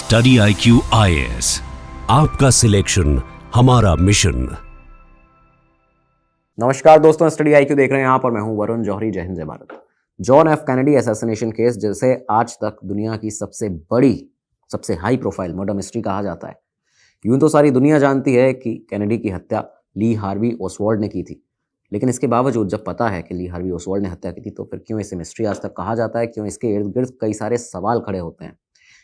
Study IQ IAS, आपका selection हमारा mission. नमस्कार दोस्तों, स्टडी IQ देख रहे हैं आप और मैं हूं वरुण जौहरी। जय हिंद, जय Bharat. John F Kennedy assassination case, जिसे आज तक दुनिया की सबसे बड़ी, सबसे हाई प्रोफाइल मर्डर मिस्ट्री कहा जाता है। यूं तो सारी दुनिया जानती है कि कैनेडी की हत्या ली हार्वी ओसवाल्ड ने की थी, लेकिन इसके बावजूद जब पता है कि ली हार्वी ओसवाल्ड ने हत्या की थी, तो फिर क्यों इसे मिस्ट्री आज तक कहा जाता है? क्यों इसके इर्द गिर्द कई सारे सवाल खड़े होते हैं?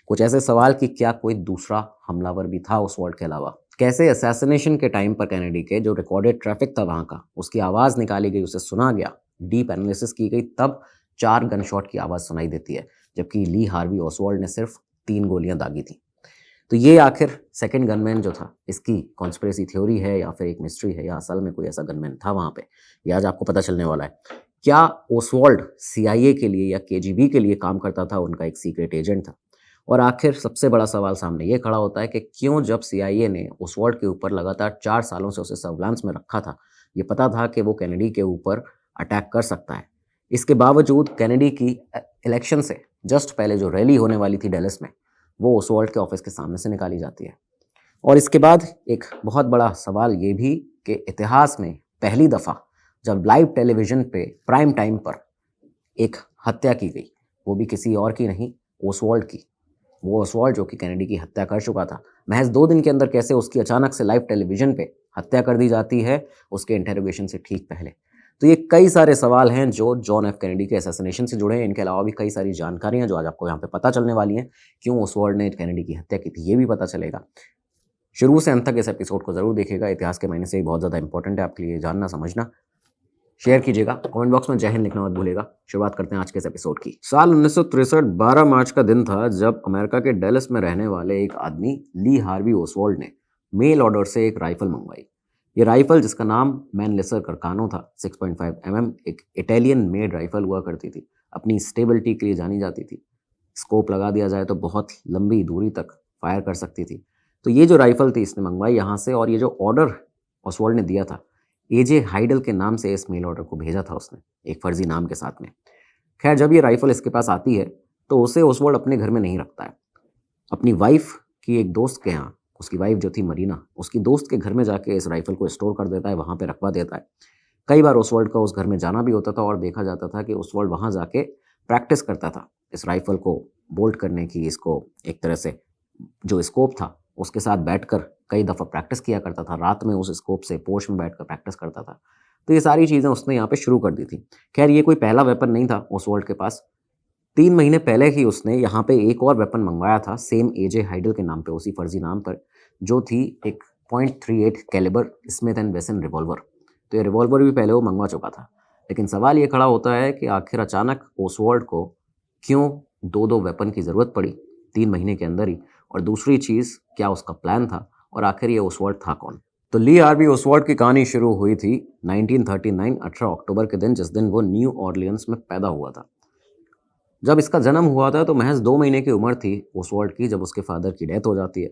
कुछ ऐसे सवाल कि क्या कोई दूसरा हमलावर भी था ओसवाल्ड के अलावा? कैसे असैसिनेशन के टाइम पर कैनेडी के जो रिकॉर्डेड ट्रैफिक था वहां का, उसकी आवाज़ निकाली गई, उसे सुना गया, डीप एनालिसिस की गई, तब 4 गन शॉट की आवाज़ सुनाई देती है, जबकि ली हार्वी ओसवाल्ड ने सिर्फ 3 गोलियां दागी थी। तो ये आखिर सेकंड गनमैन जो था, इसकी कॉन्स्पिरेसी थ्योरी है या फिर एक मिस्ट्री है, या असल में कोई ऐसा गनमैन था वहां पे, ये आज आपको पता चलने वाला है। क्या ओसवाल्ड CIA के लिए या KGB के लिए काम करता था, उनका एक सीक्रेट एजेंट था? और आखिर सबसे बड़ा सवाल सामने ये खड़ा होता है कि क्यों, जब CIA ने ओसवाल्ड के ऊपर लगातार 4 सालों से उसे सर्विलांस में रखा था, ये पता था कि वो कैनेडी के ऊपर अटैक कर सकता है, इसके बावजूद कैनेडी की इलेक्शन से जस्ट पहले जो रैली होने वाली थी डेलस में, वो ओसवाल्ड के ऑफिस के सामने से निकाली जाती है। और इसके बाद एक बहुत बड़ा सवाल ये भी कि इतिहास में पहली दफ़ा जब लाइव टेलीविज़न पे प्राइम टाइम पर एक हत्या की गई, वो भी किसी और की नहीं, ओसवाल्ड की। वो ओसवाल्ड जो कि कैनेडी की हत्या कर चुका था, महज 2 दिन के अंदर कैसे उसकी अचानक से लाइव टेलीविज़न पे हत्या कर दी जाती है, उसके इंटेरोगेशन से ठीक पहले। तो ये कई सारे सवाल हैं जो जॉन एफ कैनेडी के असैसिनेशन से जुड़े हैं। इनके अलावा भी कई सारी जानकारियां जो आज आपको यहाँ पे पता चलने वाली हैं। क्यों ओसवाल्ड ने कैनेडी की हत्या की थी, ये भी पता चलेगा। शुरू से अंत तक इस एपिसोड को जरूर देखिएगा। इतिहास के मायने से ये बहुत ज़्यादा इंपॉर्टेंट है आपके लिए जानना, समझना। शेयर कीजिएगा, कमेंट बॉक्स में जय हिंद लिखना मत भूलिएगा। शुरुआत करते हैं आज के इस एपिसोड की। साल 1963 12 मार्च का दिन था, जब अमेरिका के डेलस में रहने वाले एक आदमी ली हार्वी ओसवाल्ड ने मेल ऑर्डर से एक राइफल मंगवाई। ये राइफल, जिसका नाम मैनलेसर कर्कानो था, 6.5 mm, एक इटालियन मेड राइफल हुआ करती थी। अपनी स्टेबिलिटी के लिए जानी जाती थी। स्कोप लगा दिया जाए तो बहुत लंबी दूरी तक फायर कर सकती थी। तो ये जो राइफल थी, इसने मंगवाई यहाँ से, और ये जो ऑर्डर ओसवाल्ड ने दिया था, AJ हाइडल के नाम से इस मेल ऑर्डर को भेजा था उसने, एक फर्जी नाम के साथ में। खैर, जब ये राइफल इसके पास आती है तो उसे ओसवाल्ड अपने घर में नहीं रखता है। अपनी वाइफ की एक दोस्त के यहाँ, उसकी वाइफ जो थी मरीना, उसकी दोस्त के घर में जाके इस राइफल को स्टोर कर देता है, वहाँ पे रखवा देता है। कई बार ओसवाल्ड का उस घर में जाना भी होता था और देखा जाता था कि ओसवाल्ड वहाँ जाके प्रैक्टिस करता था इस राइफल को बोल्ट करने की। इसको एक तरह से जो स्कोप था उसके साथ बैठकर कई दफ़ा प्रैक्टिस किया करता था। रात में उस स्कोप से पोर्च में बैठकर प्रैक्टिस करता था। तो ये सारी चीज़ें उसने यहाँ पे शुरू कर दी थी। खैर, ये कोई पहला वेपन नहीं था ओसवाल्ड के पास। 3 महीने पहले ही उसने यहाँ पे एक और वेपन मंगवाया था, सेम AJ हाइडल के नाम पे, उसी फर्जी नाम पर, जो थी एक .38 calibre Smith and Wesson revolver. तो ये रिवॉल्वर भी पहले वो मंगवा चुका था। लेकिन सवाल ये खड़ा होता है कि आखिर अचानक ओसवाल्ड को क्यों 2-2 वेपन की ज़रूरत पड़ी 3 महीने के अंदर ही? और दूसरी चीज़, क्या उसका प्लान था? और आखिर ये ओसवाल्ड था कौन? तो ली हार्वी ओसवाल्ड की कहानी शुरू हुई थी 1939 18 अक्टूबर के दिन, जिस दिन वो न्यू ऑर्लियंस में पैदा हुआ था। जब इसका जन्म हुआ था तो महज 2 महीने की उम्र थी ओसवाल्ड की, जब उसके फादर की डेथ हो जाती है।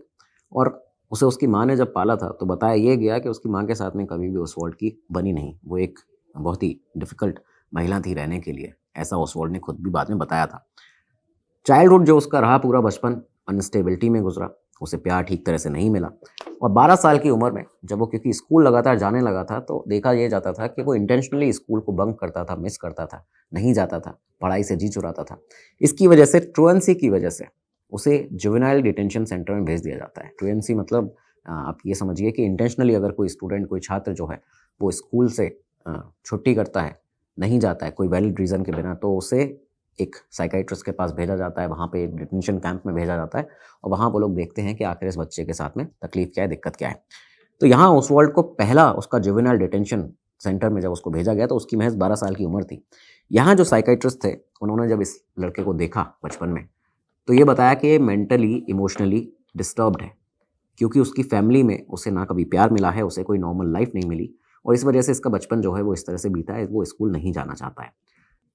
और उसे उसकी माँ ने जब पाला था तो बताया ये गया कि उसकी माँ के साथ में कभी भी ओसवाल्ड की बनी नहीं। वो एक बहुत ही डिफ़िकल्ट महिला थी रहने के लिए, ऐसा ओसवाल्ड ने खुद भी बाद में बताया था। चाइल्डहुड जो उसका रहा, पूरा बचपन अनस्टेबिलिटी में गुजरा, उसे प्यार ठीक तरह से नहीं मिला। और 12 साल की उम्र में जब वो, क्योंकि स्कूल लगातार जाने लगा था, तो देखा ये जाता था कि वो इंटेंशनली स्कूल को बंक करता था, मिस करता था, नहीं जाता था, पढ़ाई से जी चुराता था। इसकी वजह से, ट्रुएंसी की वजह से, उसे जुवेनाइल डिटेंशन सेंटर में भेज दिया जाता है। ट्रुएंसी मतलब आप ये समझिए कि इंटेंशनली अगर कोई स्टूडेंट, कोई छात्र जो है वो स्कूल से छुट्टी करता है, नहीं जाता है कोई वैलिड रीज़न के बिना, तो उसे एक साइकाइट्रिस्ट के पास भेजा जाता है, वहाँ पे एक डिटेंशन कैंप में भेजा जाता है, और वहाँ वो लोग देखते हैं कि आखिर इस बच्चे के साथ में तकलीफ़ क्या है, दिक्कत क्या है। तो यहाँ ओसवाल्ड को पहला उसका जुवेनाइल डिटेंशन सेंटर में जब उसको भेजा गया तो उसकी महज 12 साल की उम्र थी। यहाँ जो साइकाइट्रिस्ट थे, उन्होंने जब इस लड़के को देखा बचपन में, तो ये बताया कि ये मेंटली, इमोशनली डिस्टर्ब्ड है, क्योंकि उसकी फैमिली में उसे ना कभी प्यार मिला है, उसे कोई नॉर्मल लाइफ नहीं मिली, और इस वजह से इसका बचपन जो है वो इस तरह से बीता है, वो स्कूल नहीं जाना चाहता है।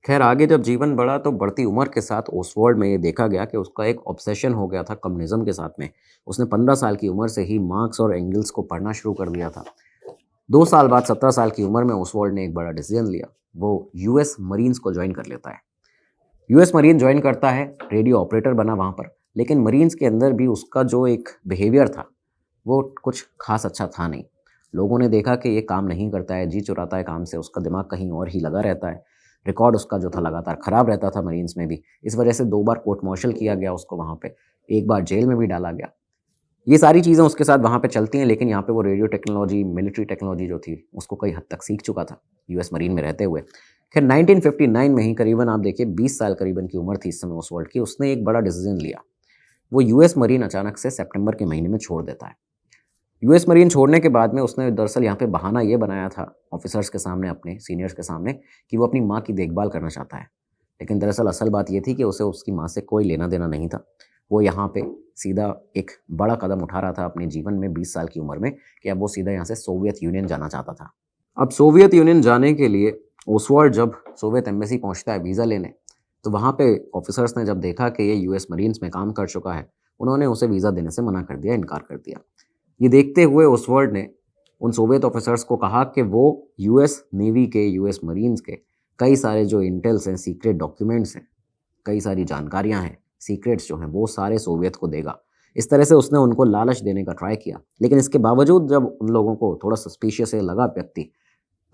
खैर, आगे जब जीवन बढ़ा तो बढ़ती उम्र के साथ ओसवाल्ड में ये देखा गया कि उसका एक ऑब्सेशन हो गया था कम्युनिज्म के साथ में। उसने 15 साल की उम्र से ही मार्क्स और एंगल्स को पढ़ना शुरू कर दिया था। 2 साल बाद 17 साल की उम्र में ओसवाल्ड ने एक बड़ा डिसीजन लिया। वो US मरीन्स को ज्वाइन कर लेता है। US मरीन ज्वाइन करता है, रेडियो ऑपरेटर बना वहाँ पर। लेकिन मरीन्स के अंदर भी उसका जो एक बिहेवियर था वो कुछ खास अच्छा था नहीं। लोगों ने देखा कि ये काम नहीं करता है, जी चुराता है काम से, उसका दिमाग कहीं और ही लगा रहता है। रिकॉर्ड उसका जो था लगातार ख़राब रहता था मरीन्स में भी। इस वजह से 2 बार कोर्ट मार्शल किया गया उसको वहाँ पे, 1 बार जेल में भी डाला गया। ये सारी चीज़ें उसके साथ वहाँ पे चलती हैं, लेकिन यहाँ पे वो रेडियो टेक्नोलॉजी, मिलिट्री टेक्नोलॉजी जो थी, उसको कई हद तक सीख चुका था, यूएस मरीन में रहते हुए। खैर 1959 में ही करीबन आप देखिए 20 साल करीबन की उम्र थी इस समय ओसवाल्ड की, उसने एक बड़ा डिसीजन लिया। वो यूएस मरीन अचानक से सितंबर के महीने में छोड़ देता है। यूएस मरीन छोड़ने के बाद में उसने दरअसल यहाँ पे बहाना ये बनाया था ऑफिसर्स के सामने, अपने सीनियर्स के सामने, कि वो अपनी माँ की देखभाल करना चाहता है। लेकिन दरअसल असल बात ये थी कि उसे उसकी माँ से कोई लेना देना नहीं था। वो यहाँ पे सीधा एक बड़ा कदम उठा रहा था अपने जीवन में 20 साल की उम्र में, कि अब वो सीधा यहाँ से सोवियत यूनियन जाना चाहता था। अब सोवियत यूनियन जाने के लिए ओसवाल्ड जब सोवियत एम्बेसी पहुँचता है वीज़ा लेने, तो वहाँ पे ऑफिसर्स ने जब देखा कि ये यूएस मरीन्स में काम कर चुका है, उन्होंने उसे वीज़ा देने से मना कर दिया, इनकार कर दिया। ये देखते हुए ओसवाल्ड ने उन सोवियत ऑफिसर्स को कहा कि वो यूएस नेवी के, यूएस मरीन्स के कई सारे जो इंटेल्स हैं, सीक्रेट डॉक्यूमेंट्स हैं, कई सारी जानकारियां हैं, सीक्रेट्स जो हैं, वो सारे सोवियत को देगा। इस तरह से उसने उनको लालच देने का ट्राई किया। लेकिन इसके बावजूद जब उन लोगों को थोड़ा सस्पिशियस लगा व्यक्ति,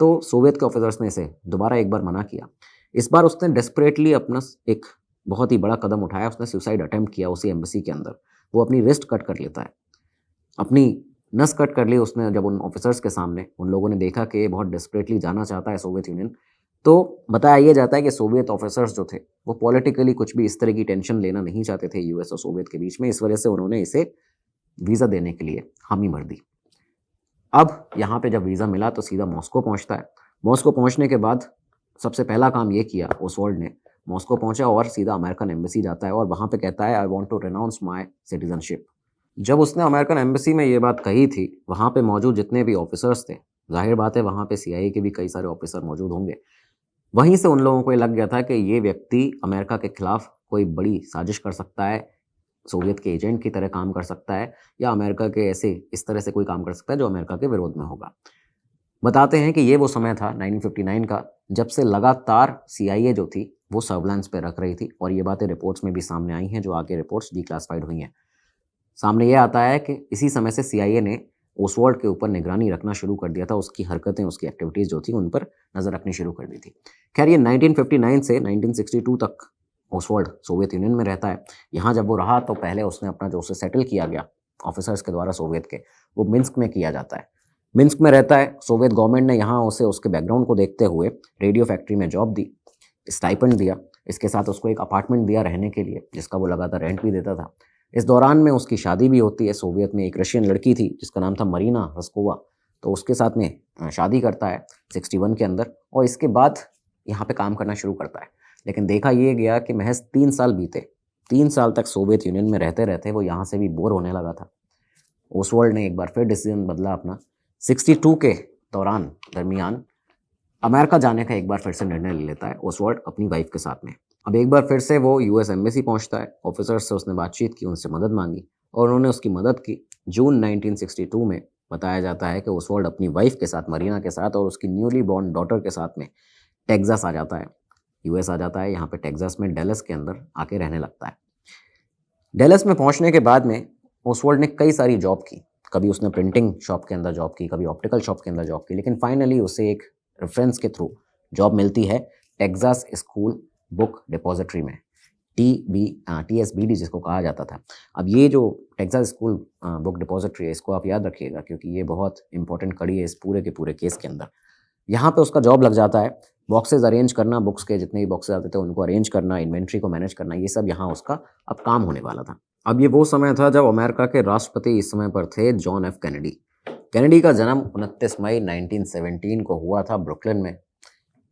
तो सोवियत के ऑफिसर्स ने इसे दोबारा एक बार मना किया। इस बार उसने डेस्परेटली अपना एक बहुत ही बड़ा कदम उठाया, उसने सुसाइड अटेम्प्ट किया उसी एम्बेसी के अंदर। वो अपनी रिस्ट कट कर लेता है, अपनी नस कट कर ली उसने। जब उन ऑफिसर्स के सामने उन लोगों ने देखा कि ये बहुत डेस्परेटली जाना चाहता है सोवियत यूनियन, तो बताया यह जाता है कि सोवियत ऑफिसर्स जो थे वो पॉलिटिकली कुछ भी इस तरह की टेंशन लेना नहीं चाहते थे यूएस और सोवियत के बीच में। इस वजह से उन्होंने इसे वीज़ा देने के लिए हामी भर दी। अब यहाँ पे जब वीज़ा मिला तो सीधा मॉस्को पहुँचता है। मॉस्को पहुँचने के बाद सबसे पहला काम ये किया ओसवाल्ड ने, मॉस्को पहुँचा और सीधा अमेरिकन एम्बेसी जाता है और वहाँ पे कहता है, I want to renounce my citizenship. जब उसने अमेरिकन एम्बेसी में ये बात कही थी, वहाँ पे मौजूद जितने भी ऑफिसर्स थे, जाहिर बात है वहाँ पे सीआईए के भी कई सारे ऑफिसर मौजूद होंगे, वहीं से उन लोगों को ये लग गया था कि ये व्यक्ति अमेरिका के खिलाफ कोई बड़ी साजिश कर सकता है, सोवियत के एजेंट की तरह काम कर सकता है, या अमेरिका के ऐसे इस तरह से कोई काम कर सकता है जो अमेरिका के विरोध में होगा। बताते हैं कि ये वो समय था 1959 का, जब से लगातार सीआईए जो थी वो सर्विलांस पे रख रही थी, और ये बातें रिपोर्ट्स में भी सामने आई हैं, जो आगे रिपोर्ट्स डिक्लासिफाइड हुई हैं। सामने ये आता है कि इसी समय से सीआईए ने ओसवाल्ड के ऊपर निगरानी रखना शुरू कर दिया था, उसकी हरकतें, उसकी एक्टिविटीज़ जो थी उन पर नज़र रखनी शुरू कर दी थी। खैर ये 1959 से 1962 तक ओसवाल्ड सोवियत यूनियन में रहता है। यहाँ जब वो रहा तो पहले उसने अपना जो उसे सेटल किया गया ऑफिसर्स के द्वारा सोवियत के, वो मिन्स्क में किया जाता है। मिन्स्क में रहता है। सोवियत गवर्नमेंट ने यहाँ उसे उसके बैकग्राउंड को देखते हुए रेडियो फैक्ट्री में जॉब दी, स्टाइपेंड दिया, इसके साथ उसको एक अपार्टमेंट दिया रहने के लिए, जिसका वो लगातार रेंट भी देता था। इस दौरान में उसकी शादी भी होती है। सोवियत में एक रशियन लड़की थी जिसका नाम था मरीना रस्कोवा, तो उसके साथ में शादी करता है 61 के अंदर, और इसके बाद यहाँ पे काम करना शुरू करता है। लेकिन देखा ये गया कि महज 3 साल बीते, 3 साल तक सोवियत यूनियन में रहते रहते वो यहाँ से भी बोर होने लगा था। ओसवाल्ड ने एक बार फिर डिसीजन बदला अपना। 62 के दरमियान अमेरिका जाने का एक बार फिर से निर्णय ले लेता है ओसवाल्ड अपनी वाइफ के साथ में। अब एक बार फिर से वो यूएस एम्बेसी पहुंचता है। ऑफिसर्स से उसने बातचीत की, उनसे मदद मांगी और उन्होंने उसकी मदद की। जून 1962 में बताया जाता है कि ओसवाल्ड अपनी वाइफ के साथ, मरीना के साथ, और उसकी न्यूली बॉर्न डॉटर के साथ में टेक्सास आ जाता है, यूएस आ जाता है। यहाँ पे टेक्सास में डेलस के अंदर आके रहने लगता है। डेलस में पहुँचने के बाद में ओसवाल्ड ने कई सारी जॉब की। कभी उसने प्रिंटिंग शॉप के अंदर जॉब की, कभी ऑप्टिकल शॉप के अंदर जॉब की, लेकिन फाइनली उसे एक रेफरेंस के थ्रू जॉब मिलती है टेक्सास स्कूल बुक डिपॉजिटरी में, TSBD जिसको कहा जाता था। अब ये जो टेक्सास स्कूल बुक डिपॉजिटरी है, इसको आप याद रखिएगा क्योंकि ये बहुत इंपॉर्टेंट कड़ी है इस पूरे के पूरे केस के अंदर। यहाँ पे उसका जॉब लग जाता है। बॉक्सेस अरेंज करना, बुक्स के जितने भी बॉक्सेस आते थे उनको अरेंज करना, इन्वेंट्री को मैनेज करना, ये सब यहाँ उसका अब काम होने वाला था। अब ये वो समय था जब अमेरिका के राष्ट्रपति इस समय पर थे जॉन एफ कैनेडी। कैनेडी का जन्म 29 मई 1917 को हुआ था ब्रुकलिन में।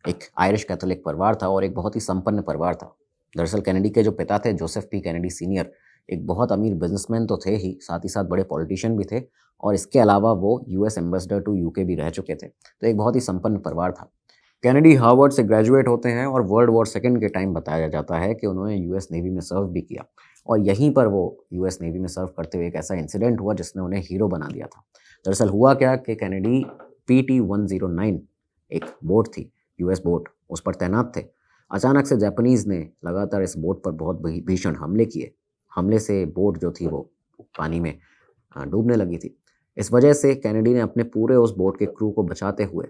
एक आयरिश कैथोलिक परिवार था और एक बहुत ही संपन्न परिवार था। दरअसल कैनेडी के जो पिता थे जोसेफ पी कैनेडी सीनियर, एक बहुत अमीर बिजनेसमैन तो थे ही, साथ ही साथ बड़े पॉलिटिशियन भी थे, और इसके अलावा वो यूएस एम्बेसडर टू यूके भी रह चुके थे। तो एक बहुत ही संपन्न परिवार था। कैनेडी हार्वर्ड से ग्रेजुएट होते हैं और वर्ल्ड वॉर सेकेंड के टाइम बताया जाता है कि उन्होंने यूएस नेवी में सर्व भी किया, और यहीं पर वो यूएस नेवी में सर्व करते हुए एक ऐसा इंसिडेंट हुआ जिसने उन्हें हीरो बना दिया था। दरअसल हुआ क्या कि कैनेडी PT-109 एक बोट थी, यूएस बोट, उस पर तैनात थे। अचानक से जापानीज़ ने लगातार इस बोट पर बहुत भीषण हमले किए हमले से बोट जो थी वो पानी में डूबने लगी थी। इस वजह से कैनेडी ने अपने पूरे उस बोट के क्रू को बचाते हुए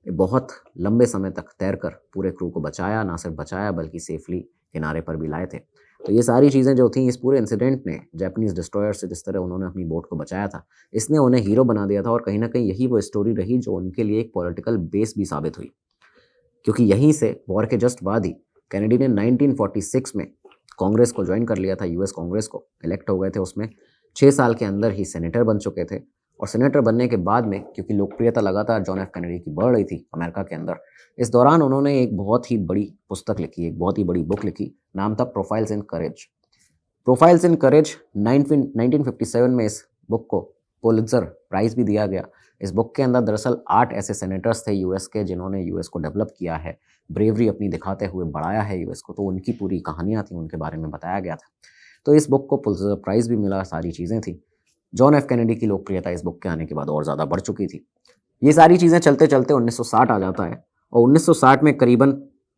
बहुत लंबे समय तक तैरकर पूरे क्रू को बचाया, ना सिर्फ बचाया बल्कि सेफली किनारे पर भी लाए थे। तो ये सारी चीज़ें जो थी इस पूरे इंसिडेंट ने जापानीज़ डिस्ट्रॉयर से जिस तरह उन्होंने अपनी बोट को बचाया था, इसने उन्हें हीरो बना दिया था और कहीं न कहीं यही वो स्टोरी रही जो उनके लिए एक पॉलिटिकल बेस भी साबित हुई। क्योंकि यहीं से वॉर के जस्ट बाद ही कैनेडी ने 1946 में कांग्रेस को ज्वाइन कर लिया था, यूएस कांग्रेस को इलेक्ट हो गए थे। उसमें 6 साल के अंदर ही सेनेटर बन चुके थे और सेनेटर बनने के बाद में क्योंकि लोकप्रियता लगातार जॉन एफ कैनेडी की बढ़ रही थी अमेरिका के अंदर, इस दौरान उन्होंने एक बहुत ही बड़ी पुस्तक लिखी, एक बहुत ही बड़ी बुक लिखी, नाम था प्रोफाइल्स इन करेज। प्रोफाइल्स इन करेज 1957 में इस बुक को पुलित्जर प्राइज़ भी दिया गया। इस बुक के अंदर दरअसल 8 ऐसे सेनेटर्स थे यूएस के जिन्होंने यूएस को डेवलप किया है, ब्रेवरी अपनी दिखाते हुए बढ़ाया है यूएस को, तो उनकी पूरी कहानियाँ थी, उनके बारे में बताया गया था। तो इस बुक को पुलित्जर प्राइज़ भी मिला, सारी चीज़ें थी। जॉन एफ कैनेडी की लोकप्रियता इस बुक के आने के बाद और ज़्यादा बढ़ चुकी थी। ये सारी चीज़ें चलते चलते 1960 आ जाता है और 1960 में करीबन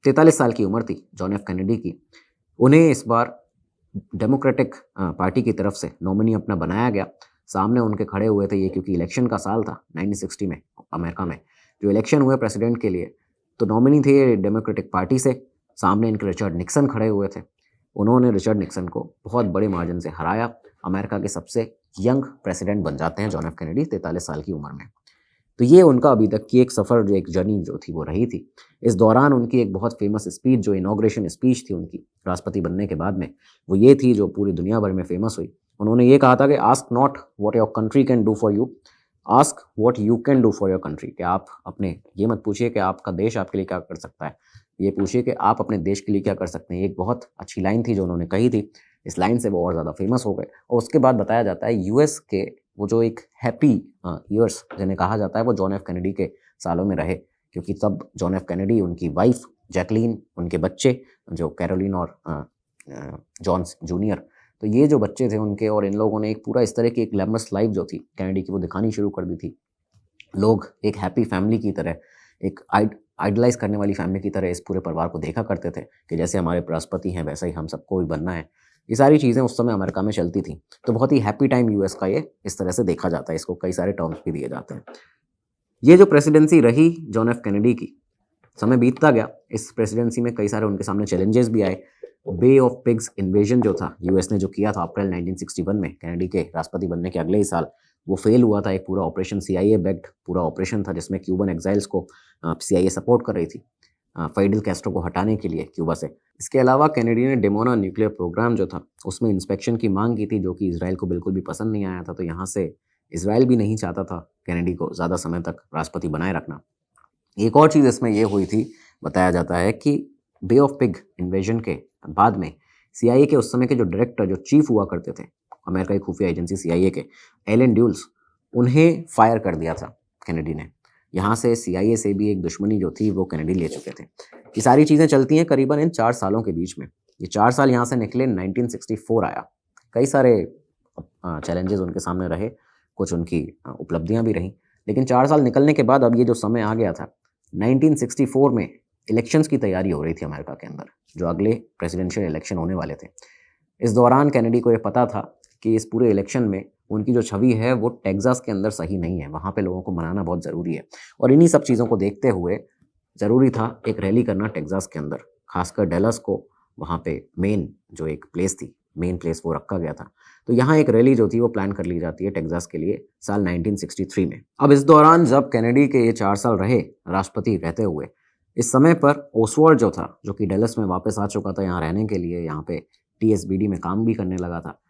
43 साल की उम्र थी जॉन एफ कैनेडी की। उन्हें इस बार डेमोक्रेटिक पार्टी की तरफ से नॉमिनी अपना बनाया गया। सामने उनके खड़े हुए थे ये, क्योंकि इलेक्शन का साल था 1960 में अमेरिका में जो इलेक्शन हुए प्रेसिडेंट के लिए, तो नॉमिनी थे डेमोक्रेटिक पार्टी से। सामने इनके रिचर्ड निक्सन खड़े हुए थे। उन्होंने रिचर्ड निक्सन को बहुत बड़े मार्जिन से हराया। अमेरिका के सबसे यंग प्रेसिडेंट बन जाते हैं जॉन एफ कैनेडी 43 साल की उम्र में। तो ये उनका अभी तक की एक सफ़र, जो एक जर्नी जो थी वो रही थी। इस दौरान उनकी एक बहुत फेमस स्पीच, जो इनॉग्रेशन स्पीच थी उनकी राष्ट्रपति बनने के बाद में, वो ये थी जो पूरी दुनिया भर में फेमस हुई। उन्होंने ये कहा था कि ask not what your country can do for you, ask what you can do for your country. कि आप अपने ये मत पूछिए कि आपका देश आपके लिए क्या कर सकता है, ये पूछिए कि आप अपने देश के लिए क्या कर सकते हैं। एक बहुत अच्छी लाइन थी जो उन्होंने कही थी। इस लाइन से वो और ज़्यादा फेमस हो गए और उसके बाद बताया जाता है यूएस के वो जो एक हैप्पी ईयर्स जिन्हें कहा जाता है वो जॉन एफ कैनेडी के सालों में रहे, क्योंकि तब जॉन एफ कैनेडी, उनकी वाइफ जैकलीन, उनके बच्चे जो कैरोलिन और जॉन जूनियर, तो ये जो बच्चे थे उनके, और इन लोगों ने एक पूरा इस तरह की एक ग्लैमरस लाइफ जो थी कैनेडी की वो दिखानी शुरू कर दी थी। लोग एक हैप्पी फैमिली की तरह, एक आइडलाइज करने वाली फैमिली की तरह इस पूरे परिवार को देखा करते थे कि जैसे हमारे राष्ट्रपति हैं वैसा ही हम सबको भी बनना है। ये सारी चीज़ें उस समय अमेरिका में चलती थी। तो बहुत ही हैप्पी टाइम यूएस का ये इस तरह से देखा जाता है। इसको कई सारे टर्म्स भी दिए जाते हैं। ये जो प्रेसिडेंसी रही जॉन एफ कैनेडी की, समय बीतता गया। इस प्रेसिडेंसी में कई सारे उनके सामने चैलेंजेस भी आए। बे ऑफ पिग्स इन्वेजन जो था यूएस ने जो किया था अप्रैल 1961 में, कैनेडी के राष्ट्रपति बनने के अगले ही साल, वो फेल हुआ था। एक पूरा ऑपरेशन CIA बैक्ड पूरा ऑपरेशन था जिसमें क्यूबन एग्जाइल्स को CIA सपोर्ट कर रही थी फाइडल कैस्ट्रो को हटाने के लिए क्यूबा से। इसके अलावा कैनेडी ने डेमोना न्यूक्लियर प्रोग्राम जो था उसमें इंस्पेक्शन की मांग की थी, जो कि इजराइल को बिल्कुल भी पसंद नहीं आया था। तो यहाँ से इजराइल भी नहीं चाहता था कैनेडी को ज़्यादा समय तक राष्ट्रपति बनाए रखना। एक और चीज़ इसमें यह हुई थी, बताया जाता है कि बे ऑफ पिग इन्वेजन के बाद में CIA के उस समय के जो डायरेक्टर, जो चीफ हुआ करते थे अमेरिका की खुफिया एजेंसी CIA के, एलन ड्यूल्स, उन्हें फायर कर दिया था कैनेडी ने। यहाँ से CIA से भी एक दुश्मनी जो थी वो कैनेडी ले चुके थे। ये सारी चीज़ें चलती हैं करीबन इन 4 सालों के बीच में। ये 4 साल यहाँ से निकले, 1964 आया। कई सारे चैलेंजेस उनके सामने रहे, कुछ उनकी उपलब्धियाँ भी रहीं, लेकिन 4 साल निकलने के बाद अब ये जो समय आ गया था 1964 में, इलेक्शंस की तैयारी हो रही थी अमेरिका के अंदर, जो अगले प्रेसिडेंशियल इलेक्शन होने वाले थे। इस दौरान कैनेडी को ये पता था कि इस पूरे इलेक्शन में उनकी जो छवि है वो टेक्सास के अंदर सही नहीं है, वहाँ पे लोगों को मनाना बहुत ज़रूरी है। और इन्हीं सब चीज़ों को देखते हुए ज़रूरी था एक रैली करना टेक्सास के अंदर, खासकर डेलस को, वहाँ पे मेन जो एक प्लेस थी, मेन प्लेस वो रखा गया था। तो यहाँ एक रैली जो थी वो प्लान कर ली जाती है टेक्सास के लिए साल 1963 में। अब इस दौरान जब कैनेडी के ये 4 साल रहे राष्ट्रपति रहते हुए, इस समय पर ओसवाल्ड जो था, जो कि डेलस में वापस आ चुका था यहाँ रहने के लिए, यहाँ पे TSBD में काम भी करने लगा था।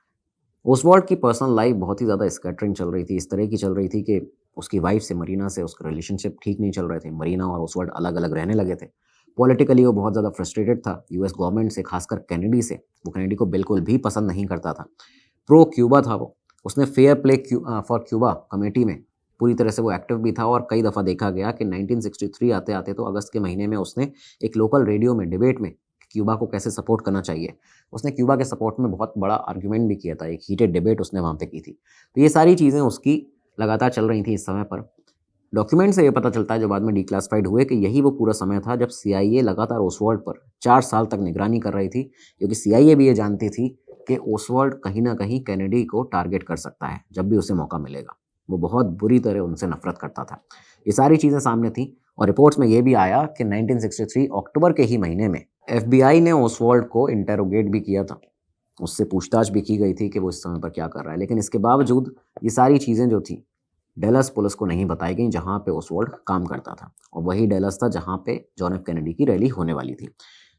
ओसवाल्ड की पर्सनल लाइफ बहुत ही ज़्यादा स्कैटरिंग चल रही थी, इस तरह की चल रही थी कि उसकी वाइफ से, मरीना से, उसका रिलेशनशिप ठीक नहीं चल रहे थे। मरीना और ओसवाल्ड अलग अलग रहने लगे थे। पॉलिटिकली वो बहुत ज़्यादा फ्रस्ट्रेटेड था यूएस गवर्नमेंट से, खासकर कैनेडी से। वो कैनेडी को बिल्कुल भी पसंद नहीं करता था। प्रो क्यूबा था वो। उसने fair play for Cuba committee में पूरी तरह से वो एक्टिव भी था, और कई दफ़ा देखा गया कि 1963 आते आते तो अगस्त के महीने में उसने एक लोकल रेडियो में डिबेट में क्यूबा को कैसे सपोर्ट करना चाहिए, उसने क्यूबा के सपोर्ट में बहुत बड़ा आर्ग्यूमेंट भी किया था। एक हीटेड डिबेट उसने वहाँ पे की थी। तो ये सारी चीज़ें उसकी लगातार चल रही थी इस समय पर। डॉक्यूमेंट से ये पता चलता है, जो बाद में डिक्लासिफाइड हुए, कि यही वो पूरा समय था जब CIA लगातार ओसवाल्ड पर 4 साल तक निगरानी कर रही थी, क्योंकि CIA भी ये जानती थी कि ओसवाल्ड कहीं ना कहीं कैनेडी को टारगेट कर सकता है जब भी उसे मौका मिलेगा। वो बहुत बुरी तरह उनसे नफरत करता था। ये सारी चीज़ें सामने थी और रिपोर्ट्स में ये भी आया कि 1963 अक्टूबर के ही महीने में FBI ने ओसवाल्ड को इंटेरोगेट भी किया था। उससे पूछताछ भी की गई थी कि वो इस समय पर क्या कर रहा है, लेकिन इसके बावजूद ये सारी चीज़ें जो थी डेलस पुलिस को नहीं बताई गई, जहाँ पे ओसवाल्ड काम करता था और वही डेलस था जहाँ पे जॉन एफ कैनेडी की रैली होने वाली थी।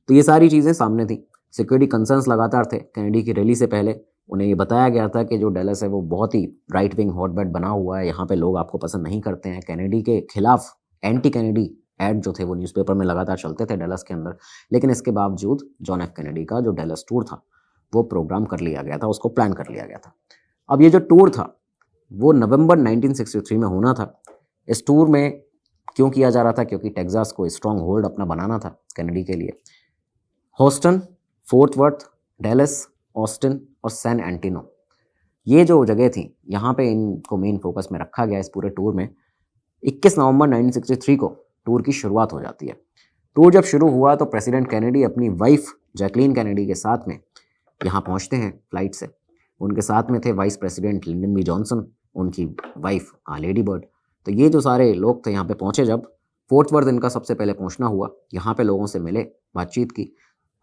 तो ये सारी चीज़ें सामने थी। सिक्योरिटी कंसर्न्स लगातार थे। कैनेडी की रैली से पहले उन्हें ये बताया गया था कि जो डेलस है वो बहुत ही राइट विंग हॉटबेड बना हुआ है, यहाँ पे लोग आपको पसंद नहीं करते हैं। कैनेडी के खिलाफ एंटी कैनेडी एड जो थे वो न्यूज़पेपर में लगातार चलते थे डेलस के अंदर, लेकिन इसके बावजूद जॉन एफ कैनेडी का जो डेलस टूर था वो प्रोग्राम कर लिया गया था, उसको प्लान कर लिया गया था। अब ये जो टूर था वो नवंबर 1963 में होना था। इस टूर में क्यों किया जा रहा था? क्योंकि टेक्सास को स्ट्रॉन्ग होल्ड अपना बनाना था कैनेडी के लिए। Houston, fort worth, Dallas, Austin और सैन एंटोनियो, ये जो जगह थी यहाँ पे इनको मेन फोकस में रखा गया इस पूरे टूर में। 21 नवंबर 1963 को टूर की शुरुआत हो जाती है। टूर जब शुरू हुआ तो प्रेसिडेंट कैनेडी अपनी वाइफ जैकलीन कैनेडी के साथ में यहाँ पहुँचते हैं फ्लाइट से। उनके साथ में थे vice president Lyndon B Johnson, उनकी वाइफ लेडी बर्ड। तो ये जो सारे लोग थे यहाँ पे पहुँचे। जब फोर्ट वर्थ इनका सबसे पहले पहुँचना हुआ, यहाँ पे लोगों से मिले, बातचीत की।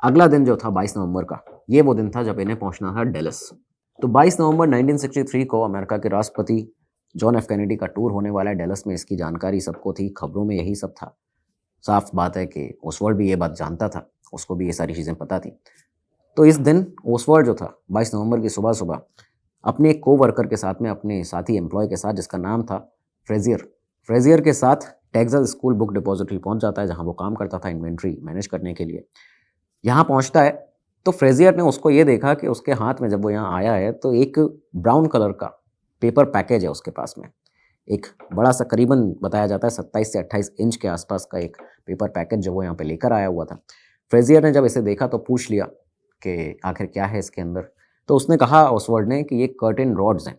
अगला दिन जो था 22 नवंबर का, ये वो दिन था जब इन्हें पहुँचना था डेलस। तो 22 नवंबर 1963 को अमेरिका के राष्ट्रपति जॉन एफ कैनेडी का टूर होने वाला है डेलस में। इसकी जानकारी सबको थी, खबरों में यही सब था। साफ बात है कि ओसवाल्ड भी ये बात जानता था, उसको भी ये सारी चीज़ें पता थी। तो इस दिन ओसवाल्ड जो था 22 नवंबर की सुबह सुबह अपने एक को-वर्कर के साथ में, अपने साथी एम्प्लॉय के साथ जिसका नाम था फ्रेजियर के साथ टेक्सास स्कूल बुक डिपॉजिटरी पहुंच जाता है, जहां वो काम करता था इन्वेंट्री मैनेज करने के लिए। यहाँ पहुंचता है तो फ्रेजियर ने उसको ये देखा कि उसके हाथ में, जब वो यहाँ आया है तो एक ब्राउन कलर का पेपर पैकेज है उसके पास में। एक बड़ा सा, करीबन बताया जाता है 27 से 28 इंच के आसपास का एक पेपर पैकेज जो वो यहाँ पे लेकर आया हुआ था। फ्रेजियर ने जब इसे देखा तो पूछ लिया कि आखिर क्या है इसके अंदर। तो उसने कहा, ओसवाल्ड ने, कि ये कर्टेन रॉड्स हैं।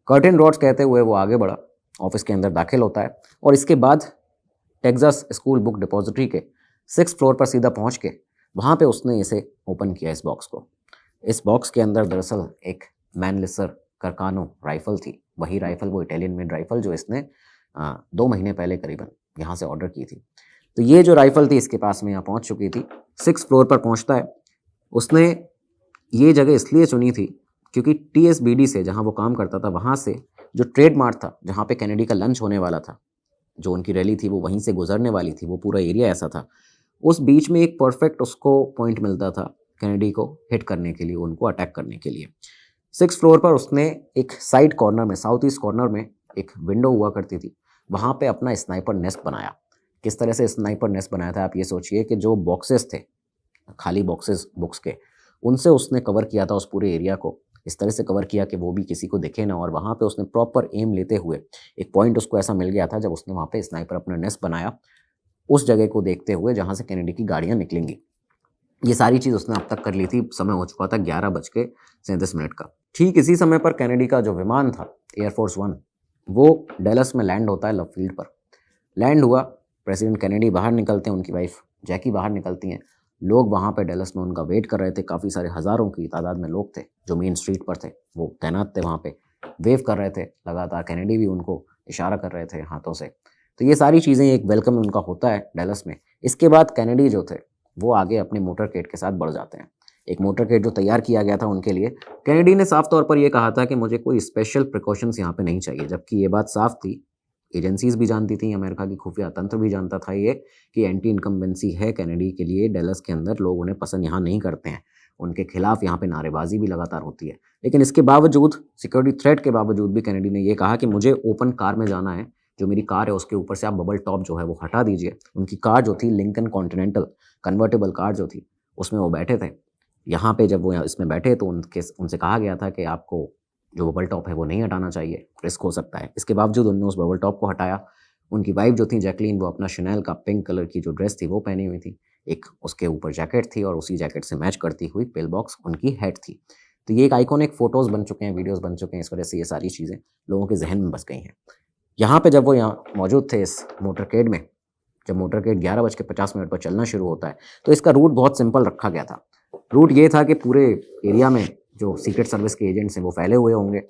कर्टेन रॉड्स कहते हुए वो आगे बढ़ा, ऑफिस के अंदर दाखिल होता है और इसके बाद टेक्सास स्कूल बुक डिपॉजिटरी के 6th फ्लोर पर सीधा पहुंच के वहाँ पे उसने इसे ओपन किया, इस बॉक्स को। इस बॉक्स के अंदर दरअसल एक मैनलिसर करकानो राइफल थी, वही राइफल, वो इटालियन मेड राइफल जो इसने 2 महीने पहले करीबन यहाँ से ऑर्डर की थी। तो ये जो राइफल थी इसके पास में यहाँ पहुँच चुकी थी। 6th फ्लोर पर पहुँचता है। उसने ये जगह इसलिए चुनी थी क्योंकि TSBD से, जहाँ वो काम करता था, वहाँ से जो ट्रेडमार्ट था, जहाँ पे कैनेडी का लंच होने वाला था, जो उनकी रैली थी वो वहीं से गुजरने वाली थी, वो पूरा एरिया ऐसा था, उस बीच में एक परफेक्ट उसको पॉइंट मिलता था कैनेडी को हिट करने के लिए, उनको अटैक करने के लिए। 6th फ्लोर पर उसने एक साइड कॉर्नर में, साउथ ईस्ट कॉर्नर में एक विंडो हुआ करती थी, वहाँ पे अपना स्नाइपर नेस्ट बनाया। किस तरह से स्नाइपर नेस्ट बनाया था, आप ये सोचिए कि जो बॉक्सेस थे, खाली बॉक्सेस बुक्स के, उनसे उसने कवर किया था उस पूरे एरिया को। इस तरह से कवर किया कि वो भी किसी को दिखे ना, और वहाँ पे उसने प्रॉपर एम लेते हुए एक पॉइंट उसको ऐसा मिल गया था जब उसने वहाँ पे स्नाइपर अपना नेस्ट बनाया, उस जगह को देखते हुए जहाँ से कैनेडी की गाड़ियाँ निकलेंगी। ये सारी चीज़ उसने अब तक कर ली थी। समय हो चुका था 11:37 का। ठीक इसी समय पर कैनेडी का जो विमान था एयरफोर्स 1, वो डेलस में लैंड होता है, लव फील्ड पर लैंड हुआ। प्रेसिडेंट कैनेडी बाहर निकलते हैं, उनकी वाइफ जैकी बाहर निकलती हैं। लोग वहाँ पे डेलस में उनका वेट कर रहे थे। काफ़ी सारे, हज़ारों की तादाद में लोग थे जो मेन स्ट्रीट पर थे, वो तैनात थे वहाँ पे, वेव कर रहे थे लगातार। कैनेडी भी उनको इशारा कर रहे थे हाथों से। तो ये सारी चीज़ें, एक वेलकम उनका होता है डेलस में। इसके बाद कैनेडी जो थे वो आगे अपने मोटरकेड के साथ बढ़ जाते हैं। एक मोटरकेड जो तैयार किया गया था उनके लिए, कैनेडी ने साफ तौर पर यह कहा था कि मुझे कोई स्पेशल प्रिकॉशंस यहाँ पे नहीं चाहिए, जबकि ये बात साफ थी, एजेंसीज भी जानती थी, अमेरिका की खुफिया तंत्र भी जानता था ये, कि एंटी इनकम्बेंसी है कैनेडी के लिए डेलस के अंदर, लोग उन्हें पसंद यहाँ नहीं करते हैं, उनके खिलाफ यहाँ पे नारेबाजी भी लगातार होती है। लेकिन इसके बावजूद, सिक्योरिटी थ्रेट के बावजूद भी कैनेडी ने ये कहा कि मुझे ओपन कार में जाना है, जो मेरी कार है उसके ऊपर से आप बबल टॉप जो है वो हटा दीजिए। उनकी कार जो थी लिंकन कॉन्टिनेंटल कन्वर्टेबल कार जो थी, उसमें वो बैठे थे। यहाँ पे जब वो इसमें बैठे तो उनसे कहा गया था कि आपको जो बबल टॉप है वो नहीं हटाना चाहिए, रिस्क हो सकता है। इसके बावजूद उन्होंने उस बबल टॉप को हटाया। उनकी वाइफ जो थी जैकलीन, वो अपना शनेल का पिंक कलर की जो ड्रेस थी वो पहनी हुई थी, एक उसके ऊपर जैकेट थी और उसी जैकेट से मैच करती हुई पिल बॉक्स उनकी हेड थी। तो ये एक आइकॉनिक फोटोज़ बन चुके हैं, वीडियोज़ बन चुके हैं। इस वजह से ये सारी चीज़ें लोगों के जहन में बस गई हैं। यहाँ पे जब वो यहाँ मौजूद थे इस मोटरकेड में, जब मोटरकेड 11:50 पर चलना शुरू होता है, तो इसका रूट बहुत सिंपल रखा गया था। रूट ये था कि पूरे एरिया में जो सीक्रेट सर्विस के एजेंट्स हैं वो फैले हुए होंगे।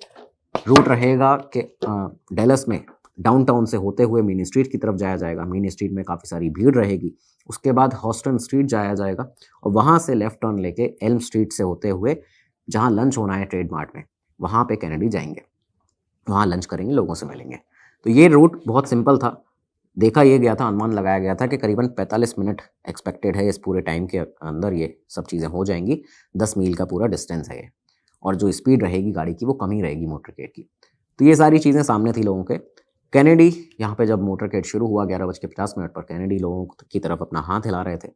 रूट रहेगा कि डेलस में डाउनटाउन से होते हुए मेन स्ट्रीट की तरफ जाया जाएगा। मेन स्ट्रीट में काफ़ी सारी भीड़ रहेगी। उसके बाद हॉस्टन स्ट्रीट जाया जाएगा और वहाँ से लेफ्ट टर्न लेके एल्म स्ट्रीट से होते हुए जहाँ लंच होना है ट्रेडमार्ट में, वहाँ पे कैनेडी जाएंगे, वहाँ लंच करेंगे, लोगों से मिलेंगे। तो ये रूट बहुत सिंपल था। देखा ये गया था, अनुमान लगाया गया था कि करीबन 45 मिनट एक्सपेक्टेड है, इस पूरे टाइम के अंदर ये सब चीज़ें हो जाएंगी। 10 मील का पूरा डिस्टेंस है ये, और जो स्पीड रहेगी गाड़ी की वो कम ही रहेगी मोटरकेड की। तो ये सारी चीज़ें सामने थी लोगों के। कैनेडी यहाँ पे जब मोटरकेड शुरू हुआ 11:50 पर, कैनेडी लोगों की तरफ अपना हाथ हिला रहे थे,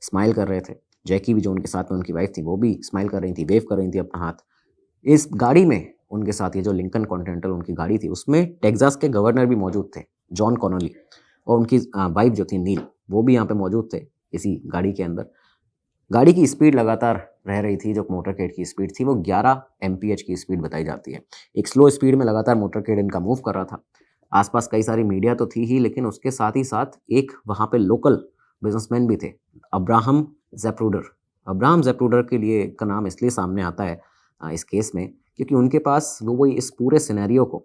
स्माइल कर रहे थे। जैकी भी जो उनके साथ में उनकी वाइफ थी वो भी स्माइल कर रही थी, वेव कर रही थी अपना हाथ। इस गाड़ी में उनके साथ ये जो लिंकन कॉन्टिनेंटल उनकी गाड़ी थी, उसमें टेक्सास के गवर्नर भी मौजूद थे, जॉन कॉनोली, और उनकी वाइफ जो थी नील, वो भी यहाँ पे मौजूद थे इसी गाड़ी के अंदर। गाड़ी की स्पीड लगातार रह रही थी, जो मोटरकेड की स्पीड थी वो 11 mph की स्पीड बताई जाती है। एक स्लो स्पीड में लगातार मोटरकेड इनका मूव कर रहा था। आसपास कई सारी मीडिया तो थी ही, लेकिन उसके साथ ही साथ एक वहाँ पे लोकल बिजनेसमैन भी थे, अब्राहम ज़ैप्रूडर। अब्राहम ज़ैप्रूडर के लिए का नाम इसलिए सामने आता है इस केस में, क्योंकि उनके पास वो इस पूरे सिनेरियो को,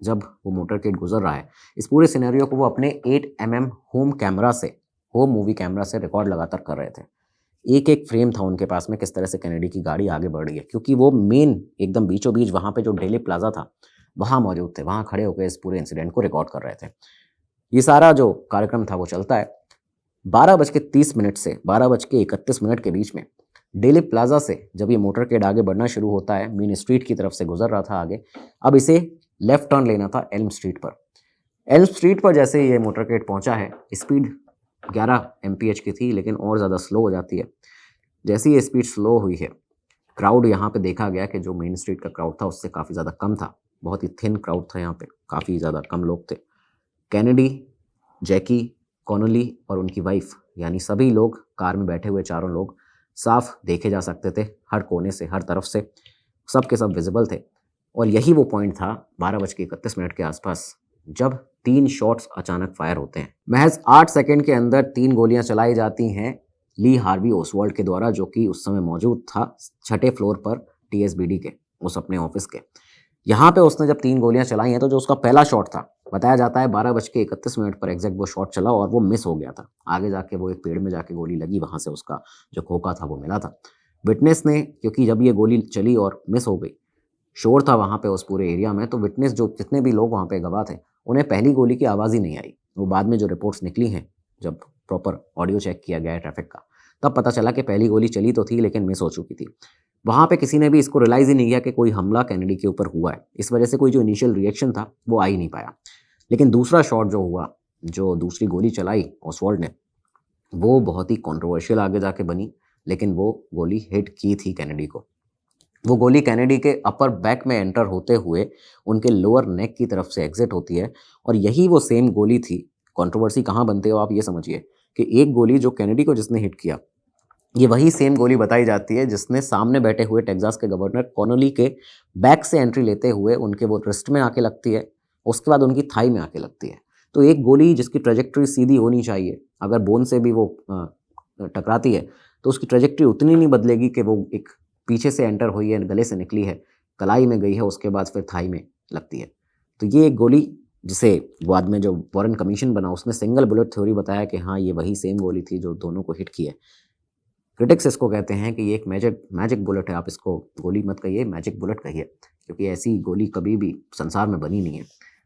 जब वो मोटरकेड गुजर रहा है, इस पूरे सिनेरियो को वो अपने 8 mm होम मूवी कैमरा से रिकॉर्ड लगातार कर रहे थे। एक एक फ्रेम था उनके पास में, किस तरह से कैनेडी की गाड़ी आगे बढ़ रही है, क्योंकि वो मेन एकदम बीचों बीच वहाँ पे जो डेली प्लाजा था वहाँ मौजूद थे, वहाँ खड़े होकर इस पूरे इंसिडेंट को रिकॉर्ड कर रहे थे। ये सारा जो कार्यक्रम था वो चलता है। 12:30 से 12:31 के बीच में डेली प्लाजा से जब ये मोटरकेड आगे बढ़ना शुरू होता है, मेन स्ट्रीट की तरफ से गुजर रहा था आगे, अब इसे लेफ्ट टर्न लेना था एल्म स्ट्रीट पर। एल्म स्ट्रीट पर जैसे ये मोटरकेड पहुंचा है, स्पीड 11 mph की थी, लेकिन और ज़्यादा स्लो हो जाती है। जैसे ये स्पीड स्लो हुई है, क्राउड यहाँ पे देखा गया कि जो मेन स्ट्रीट का क्राउड था उससे काफ़ी ज़्यादा कम था। बहुत ही थिन क्राउड था यहाँ पे, काफ़ी ज़्यादा कम लोग थे। कैनेडी, जैकी, कॉनोली और उनकी वाइफ, यानी सभी लोग कार में बैठे हुए चारों लोग साफ देखे जा सकते थे, हर कोने से, हर तरफ से, सब के सब विजिबल थे। और यही वो पॉइंट था 12:31 के आसपास, जब 3 शॉट्स अचानक फायर होते हैं। महज 8 सेकंड के अंदर 3 गोलियां चलाई जाती हैं ली हार्वी ओसवाल्ड के द्वारा, जो कि उस समय मौजूद था 6ठे फ्लोर पर TSBD के, उस अपने ऑफिस के। यहाँ पे उसने जब 3 गोलियां चलाई हैं, तो जो उसका पहला शॉट था, बताया जाता है 12:31 पर एग्जैक्ट वो शॉट चला और वो मिस हो गया था। आगे जाके वो एक पेड़ में जाके गोली लगी, वहाँ से उसका जो खोखा था वो मिला था। विटनेस ने, क्योंकि जब ये गोली चली और मिस हो गई, शोर था वहाँ पे उस पूरे एरिया में, तो विटनेस जो जितने भी लोग वहाँ पे गवाह थे, उन्हें पहली गोली की आवाज़ ही नहीं आई। वो बाद में जो रिपोर्ट्स निकली हैं, जब प्रॉपर ऑडियो चेक किया गया है ट्रैफिक का, तब पता चला कि पहली गोली चली तो थी लेकिन मिस हो चुकी थी। वहाँ पे किसी ने भी इसको रियलाइज़ ही नहीं किया कि कोई हमला कैनेडी के ऊपर हुआ है। इस वजह से कोई जो इनिशियल रिएक्शन था वो आ ही नहीं पाया। लेकिन दूसरा शॉट जो हुआ, जो दूसरी गोली चलाई ओसवाल्ड ने, वो बहुत ही कॉन्ट्रोवर्शियल आगे जाके बनी, लेकिन वो गोली हिट की थी कैनेडी को। वो गोली कैनेडी के अपर बैक में एंटर होते हुए उनके लोअर नेक की तरफ से एग्जिट होती है, और यही वो सेम गोली थी। कंट्रोवर्सी कहाँ बनते हो आप ये समझिए कि एक गोली जो कैनेडी को जिसने हिट किया, ये वही सेम गोली बताई जाती है जिसने सामने बैठे हुए टेक्सास के गवर्नर कॉनोली के बैक से एंट्री लेते हुए उनके वो रिस्ट में आके लगती है, उसके बाद उनकी थाई में आके लगती है। तो एक गोली जिसकी ट्रेजेक्ट्री सीधी होनी चाहिए, अगर बोन से भी वो टकराती है तो उसकी ट्रेजेक्ट्री उतनी नहीं बदलेगी कि वो एक पीछे से एंटर हुई है, गले से निकली है, कलाई में गई है, उसके बाद फिर थाई में लगती है। तो ये एक गोली, जिसे बाद में जो वॉरेन कमीशन बना उसने सिंगल बुलेट थ्योरी बताया कि हाँ ये वही सेम गोली थी जो दोनों को हिट की है। क्रिटिक्स इसको कहते हैं कि ये एक मैजिक बुलेट है। आप इसको गोली मत कहिए, मैजिक बुलेट कहिए, क्योंकि ऐसी गोली कभी भी संसार में बनी नहीं है।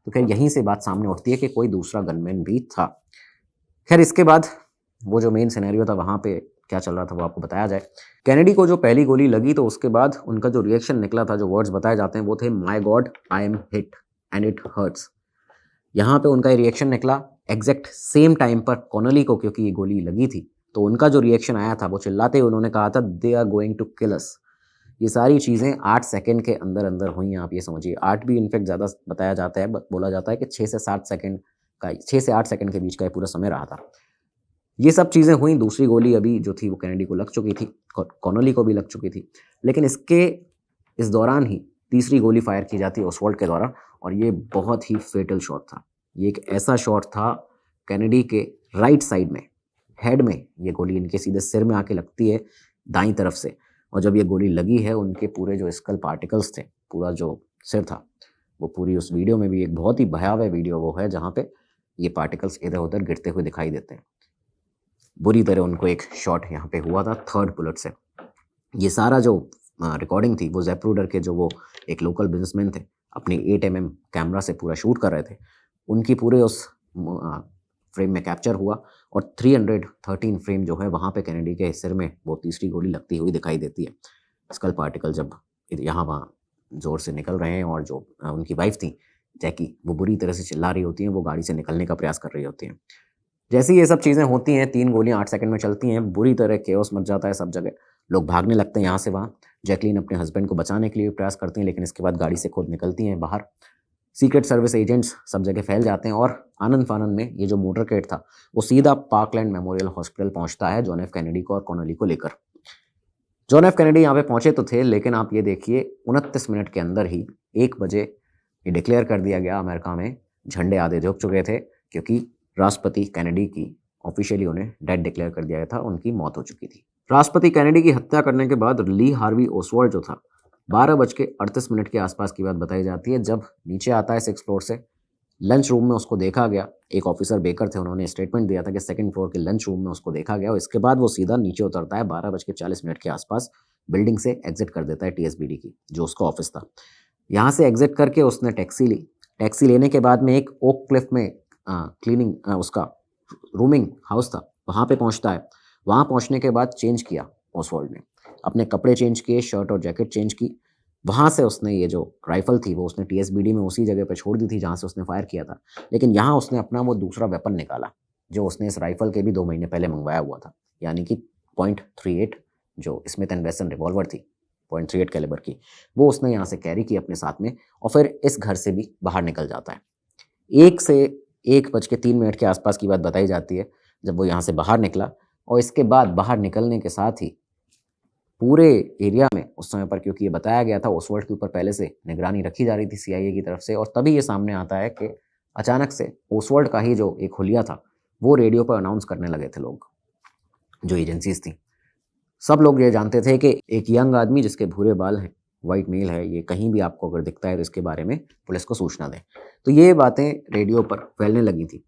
तो खैर यहीं से बात सामने उठती है कि कोई दूसरा गनमैन भी था। खैर इसके बाद वो जो मेन सिनेरियो था, वहाँ पे क्या चल रहा था वो आपको बताया जाए। कैनेडी को जो पहली गोली लगी तो उसके बाद उनका जो रिएक्शन निकला था, जो वर्ड्स बताए जाते हैं वो थे, my God I am hit and it hurts. यहाँ पे उनका रिएक्शन निकला एग्जैक्ट सेम टाइम पर कॉनोली को, क्योंकि ये गोली लगी थी, तो उनका जो रिएक्शन आया था वो चिल्लाते हुए उन्होंने कहा था, they are going to kill us. ये सारी चीज़ें 8 सेकंड के अंदर अंदर हुई हैं, आप ये समझिए। 8 भी इनफैक्ट ज़्यादा बताया जाता है, बोला जाता है कि 6 से 8 सेकंड के बीच का पूरा समय रहा था। ये सब चीज़ें हुई। दूसरी गोली अभी जो थी वो कैनेडी को लग चुकी थी, कॉनोली को भी लग चुकी थी, लेकिन इस दौरान ही तीसरी गोली फायर की जाती है ओसवाल्ड के द्वारा, और ये बहुत ही फेटल शॉट था। ये एक ऐसा शॉट था, कैनेडी के राइट साइड में, हेड में ये गोली इनके सीधे सिर में आके लगती है। दाईं तरफ से, और जब ये गोली लगी है उनके पूरे जो स्कल पार्टिकल्स थे, पूरा जो सिर था, वो पूरी उस वीडियो में भी एक बहुत ही भयावह वीडियो वो है जहाँ पे ये पार्टिकल्स इधर उधर गिरते हुए दिखाई देते हैं। बुरी तरह उनको एक शॉट यहाँ पे हुआ था थर्ड बुलेट से। ये सारा जो रिकॉर्डिंग थी वो ज़ैप्रूडर के जो वो एक लोकल बिजनेसमैन थे, अपनी 8mm कैमरा से पूरा शूट कर रहे थे, उनकी पूरे उस फ्रेम में कैप्चर हुआ, और 313 फ्रेम जो है वहाँ पे कैनेडी के सिर में वो तीसरी गोली लगती हुई दिखाई देती है। स्कल पार्टिकल जब यहाँ वहाँ ज़ोर से निकल रहे हैं, और जो उनकी वाइफ थी जैकी, वो बुरी तरह से चिल्ला रही होती हैं, वो गाड़ी से निकलने का प्रयास कर रही होती हैं। जैसी ये सब चीज़ें होती हैं, 3 गोलियाँ 8 सेकंड में चलती हैं, बुरी तरह केओस मच जाता है सब जगह, लोग भागने लगते हैं यहाँ से वहाँ। जैकलीन अपने हस्बैंड को बचाने के लिए प्रयास करती हैं, लेकिन इसके बाद गाड़ी से खुद निकलती हैं बाहर। सीक्रेट सर्विस एजेंट्स सब जगह फैल जाते हैं, और आनंद फानंद में ये जो मोटरकेड था वो सीधा पार्कलैंड मेमोरियल हॉस्पिटल पहुँचता है जॉन एफ कैनेडी को और कॉनली को लेकर। जॉन एफ कैनेडी यहाँ पे पहुँचे तो थे, लेकिन आप ये देखिए 29 मिनट के अंदर ही 1 बजे ये डिक्लेयर कर दिया गया अमेरिका में, झंडे आधे झुक चुके थे, क्योंकि राष्ट्रपति कैनेडी की ऑफिशियली उन्हें डेड डिक्लेयर कर दिया गया था, उनकी मौत हो चुकी थी। राष्ट्रपति कैनेडी की हत्या करने के बाद ली हार्वी ओसवाल्ड जो था, 12:38 के आसपास की बात बताई जाती है, जब नीचे आता है 6th फ्लोर से, लंच रूम में उसको देखा गया। एक ऑफिसर बेकर थे, उन्होंने स्टेटमेंट दिया था कि 2nd फ्लोर के लंच रूम में उसको देखा गया, और इसके बाद वो सीधा नीचे उतरता है 12:40 के आसपास, बिल्डिंग से एग्जिट कर देता है टीएसबीडी की, जो उसका ऑफिस था। यहाँ से एग्जिट करके उसने टैक्सी ली। टैक्सी लेने के बाद में एक ओक क्लिफ में क्लीनिंग उसका रूमिंग हाउस था, वहाँ पे पहुँचता है। वहाँ पहुँचने के बाद चेंज किया ओसवाल्ड ने, अपने कपड़े चेंज किए, शर्ट और जैकेट चेंज की। वहाँ से उसने ये जो राइफ़ल थी वो उसने टीएसबीडी में उसी जगह पे छोड़ दी थी जहाँ से उसने फायर किया था, लेकिन यहाँ उसने अपना वो दूसरा वेपन निकाला, जो उसने इस राइफ़ल के भी 2 महीने पहले मंगवाया हुआ था, यानी कि .38 जो स्मिथ एंड वेसन रिवॉल्वर थी, .38 कैलिबर की, वो उसने यहाँ से कैरी की अपने साथ में, और फिर इस घर से भी बाहर निकल जाता है। 1:03 के आसपास की बात बताई जाती है जब वो यहाँ से बाहर निकला, और इसके बाद बाहर निकलने के साथ ही पूरे एरिया में उस समय पर, क्योंकि ये बताया गया था ओसवाल्ड के ऊपर पहले से निगरानी रखी जा रही थी CIA की तरफ से, और तभी ये सामने आता है कि अचानक से ओसवाल्ड का ही जो एक हुलिया था वो रेडियो पर अनाउंस करने लगे थे लोग, जो एजेंसीज थी। सब लोग ये जानते थे कि एक यंग आदमी जिसके भूरे बाल हैं, वाइट मेल है, ये कहीं भी आपको अगर दिखता है तो इसके बारे में पुलिस को सूचना दें। तो ये बातें रेडियो पर फैलने लगी थी।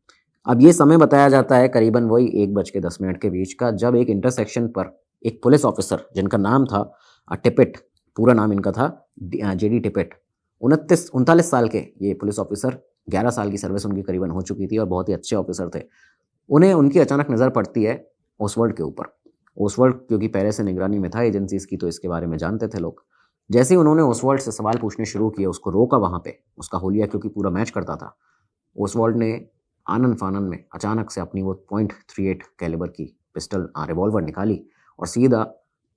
अब ये समय बताया जाता है करीबन वही 1:10 के बीच का, जब एक इंटरसेक्शन पर एक पुलिस ऑफिसर जिनका नाम था टिपेट, पूरा नाम इनका था JD टिपेट, 39 साल के ये पुलिस ऑफिसर, 11 साल की सर्विस उनकी करीबन हो चुकी थी और बहुत ही अच्छे ऑफिसर थे। उन्हें उनकी अचानक नज़र पड़ती है ओसवाल्ड के ऊपर। ओसवाल्ड क्योंकि पहले से निगरानी में था एजेंसीज की, तो इसके बारे में जानते थे लोग। जैसे ही उन्होंने ओसवाल्ड से सवाल पूछने शुरू किए, उसको रोका वहाँ पे, उसका हुलिया क्योंकि पूरा मैच करता था, ओसवाल्ड ने आनंद फानंद में अचानक से अपनी वो .38 कैलिबर की पिस्टल रिवॉल्वर निकाली, और सीधा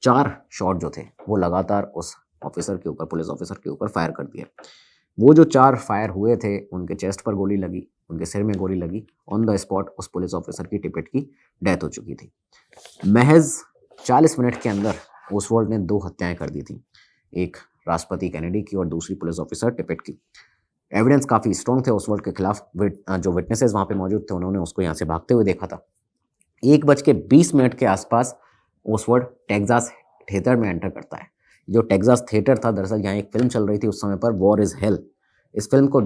4 शॉट जो थे वो लगातार उस ऑफिसर के ऊपर, पुलिस ऑफिसर के ऊपर फायर कर दिए। वो जो 4 फायर हुए थे, उनके चेस्ट पर गोली लगी, उनके सिर में गोली लगी, ऑन द स्पॉट उस पुलिस ऑफिसर की टिपेट की डेथ हो चुकी थी। महज 40 मिनट के अंदर ओसवाल्ड ने 2 हत्याएं कर दी थी, एक राष्ट्रपति कैनेडी की और दूसरी पुलिस ऑफिसर टिपेट की। एविडेंस काफ़ी स्ट्रॉन्ग थे ओसवाल्ड के खिलाफ। जो विटनेसेस वहाँ पे मौजूद थे उन्होंने उसको यहाँ से भागते हुए देखा था। 1:20 के आसपास ओसवाल्ड टेक्सास थिएटर में एंटर करता है। जो टेक्सास थिएटर था, दरअसल यहाँ एक फिल्म चल रही थी उस समय पर, वॉर इज़ हेल। इस फिल्म को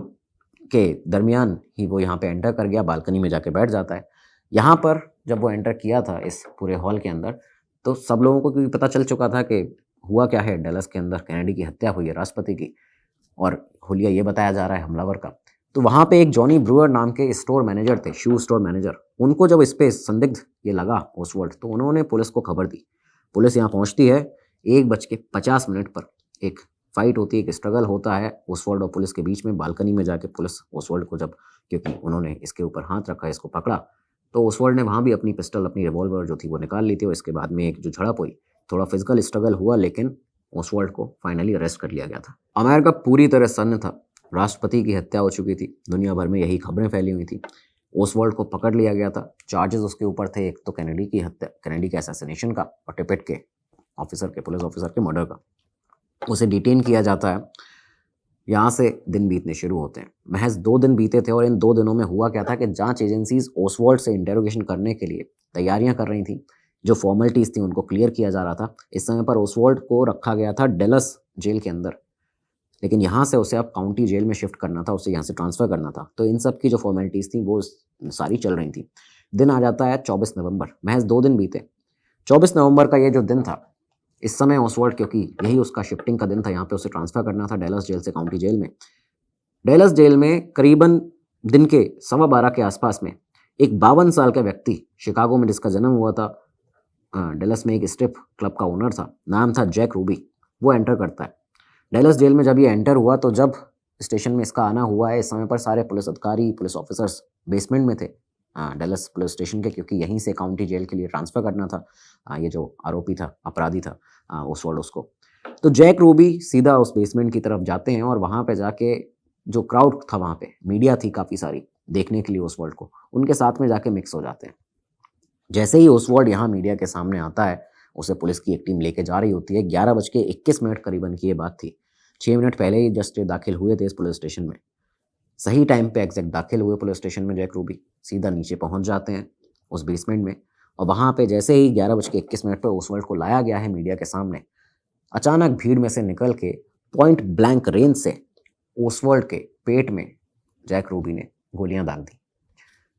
के दरमियान ही वो यहाँ पे एंटर कर गया, बालकनी में जाके बैठ जाता है। यहाँ पर जब वो एंटर किया था इस पूरे हॉल के अंदर, तो सब लोगों को क्योंकि पता चल चुका था कि हुआ क्या है, डैलस के अंदर कैनेडी की हत्या हुई है राष्ट्रपति की, और हुलिया ये बताया जा रहा है हमलावर का। तो वहाँ पे एक जॉनी ब्रूअर नाम के स्टोर मैनेजर थे, शू स्टोर मैनेजर। उनको जब इस पे संदिग्ध ये लगा ओसवाल्ड, तो उन्होंने पुलिस को खबर दी। पुलिस यहाँ पहुँचती है। 1:50 पर एक फाइट होती है, एक स्ट्रगल होता है ओसवाल्ड और पुलिस के बीच में। बालकनी में जाके पुलिस ओसवाल्ड को, जब क्योंकि उन्होंने इसके ऊपर हाथ रखा, इसको पकड़ा, तो ओसवाल्ड ने वहाँ भी अपनी पिस्टल, अपनी रिवॉल्वर जो थी वो निकाल ली थी, और इसके बाद में एक जो झड़प हुई, थोड़ा फिजिकल स्ट्रगल हुआ, लेकिन ओसवाल्ड को फाइनली अरेस्ट कर लिया गया था। अमेरिका पूरी तरह सन्न था, राष्ट्रपति की हत्या हो चुकी थी, दुनिया भर में यही खबरें फैली हुई थी। ओसवाल्ड को पकड़ लिया गया था। चार्जेस उसके ऊपर थे, एक तो कैनेडी की हत्या, कैनेडी के असैसिनेशन का, और टिपेट के ऑफिसर के, पुलिस ऑफिसर के मर्डर का। उसे डिटेन किया जाता है। यहाँ से दिन बीतने शुरू होते हैं। महज 2 दिन बीते थे, और इन 2 दिनों में हुआ क्या था कि जांच एजेंसीज ओसवाल्ड से इंटेरोगेशन करने के लिए तैयारियां कर रही थी। जो फॉर्मेलिटीज़ थी उनको क्लियर किया जा रहा था। इस समय पर ओसवाल्ड को रखा गया था डैलस जेल के अंदर, लेकिन यहाँ से उसे अब काउंटी जेल में शिफ्ट करना था, उसे यहाँ से ट्रांसफ़र करना था। तो इन सब की जो फॉर्मेलिटीज़ थी वो सारी चल रही थी। दिन आ जाता है 24 नवंबर, महज़ 2 दिन बीते। 24 नवंबर का ये जो दिन था, इस समय ओसवाल्ड, क्योंकि यही उसका शिफ्टिंग का दिन था, यहाँ पे उसे ट्रांसफ़र करना था डैलस जेल से काउंटी जेल में। डैलस जेल में करीबन दिन के 12:15 के आसपास में एक 52 साल का व्यक्ति, शिकागो में जिसका जन्म हुआ था, डैलस में एक स्ट्रिप क्लब का ओनर था, नाम था जैक रूबी, वो एंटर करता है डैलस जेल में। जब ये एंटर हुआ तो जब स्टेशन में इसका आना हुआ है, इस समय पर सारे पुलिस अधिकारी, पुलिस ऑफिसर्स बेसमेंट में थे डैलस पुलिस स्टेशन के, क्योंकि यहीं से काउंटी जेल के लिए ट्रांसफ़र करना था ये जो आरोपी था, अपराधी था ओसवाल्ड उसको। तो जैक रूबी सीधा उस बेसमेंट की तरफ जाते हैं और वहाँ पे जाके जो क्राउड था, वहाँ पे मीडिया थी काफ़ी सारी देखने के लिए ओसवाल्ड को, उनके साथ में जाके मिक्स हो जाते हैं। जैसे ही ओसवाल्ड यहाँ मीडिया के सामने आता है, उसे पुलिस की एक टीम लेके जा रही होती है। 11:21 करीबन की ये बात थी। 6 मिनट पहले ही जस्ट दाखिल हुए थे इस पुलिस स्टेशन में। सही टाइम पे एग्जैक्ट दाखिल हुए पुलिस स्टेशन में जैक रूबी, सीधा नीचे पहुंच जाते हैं उस बेसमेंट में। और वहाँ पे जैसे ही 11:21 पर ओसवाल्ड को लाया गया है मीडिया के सामने, अचानक भीड़ में से निकल के पॉइंट ब्लैंक रेंज से ओसवाल्ड के पेट में जैक रूबी ने गोलियां दाग दी।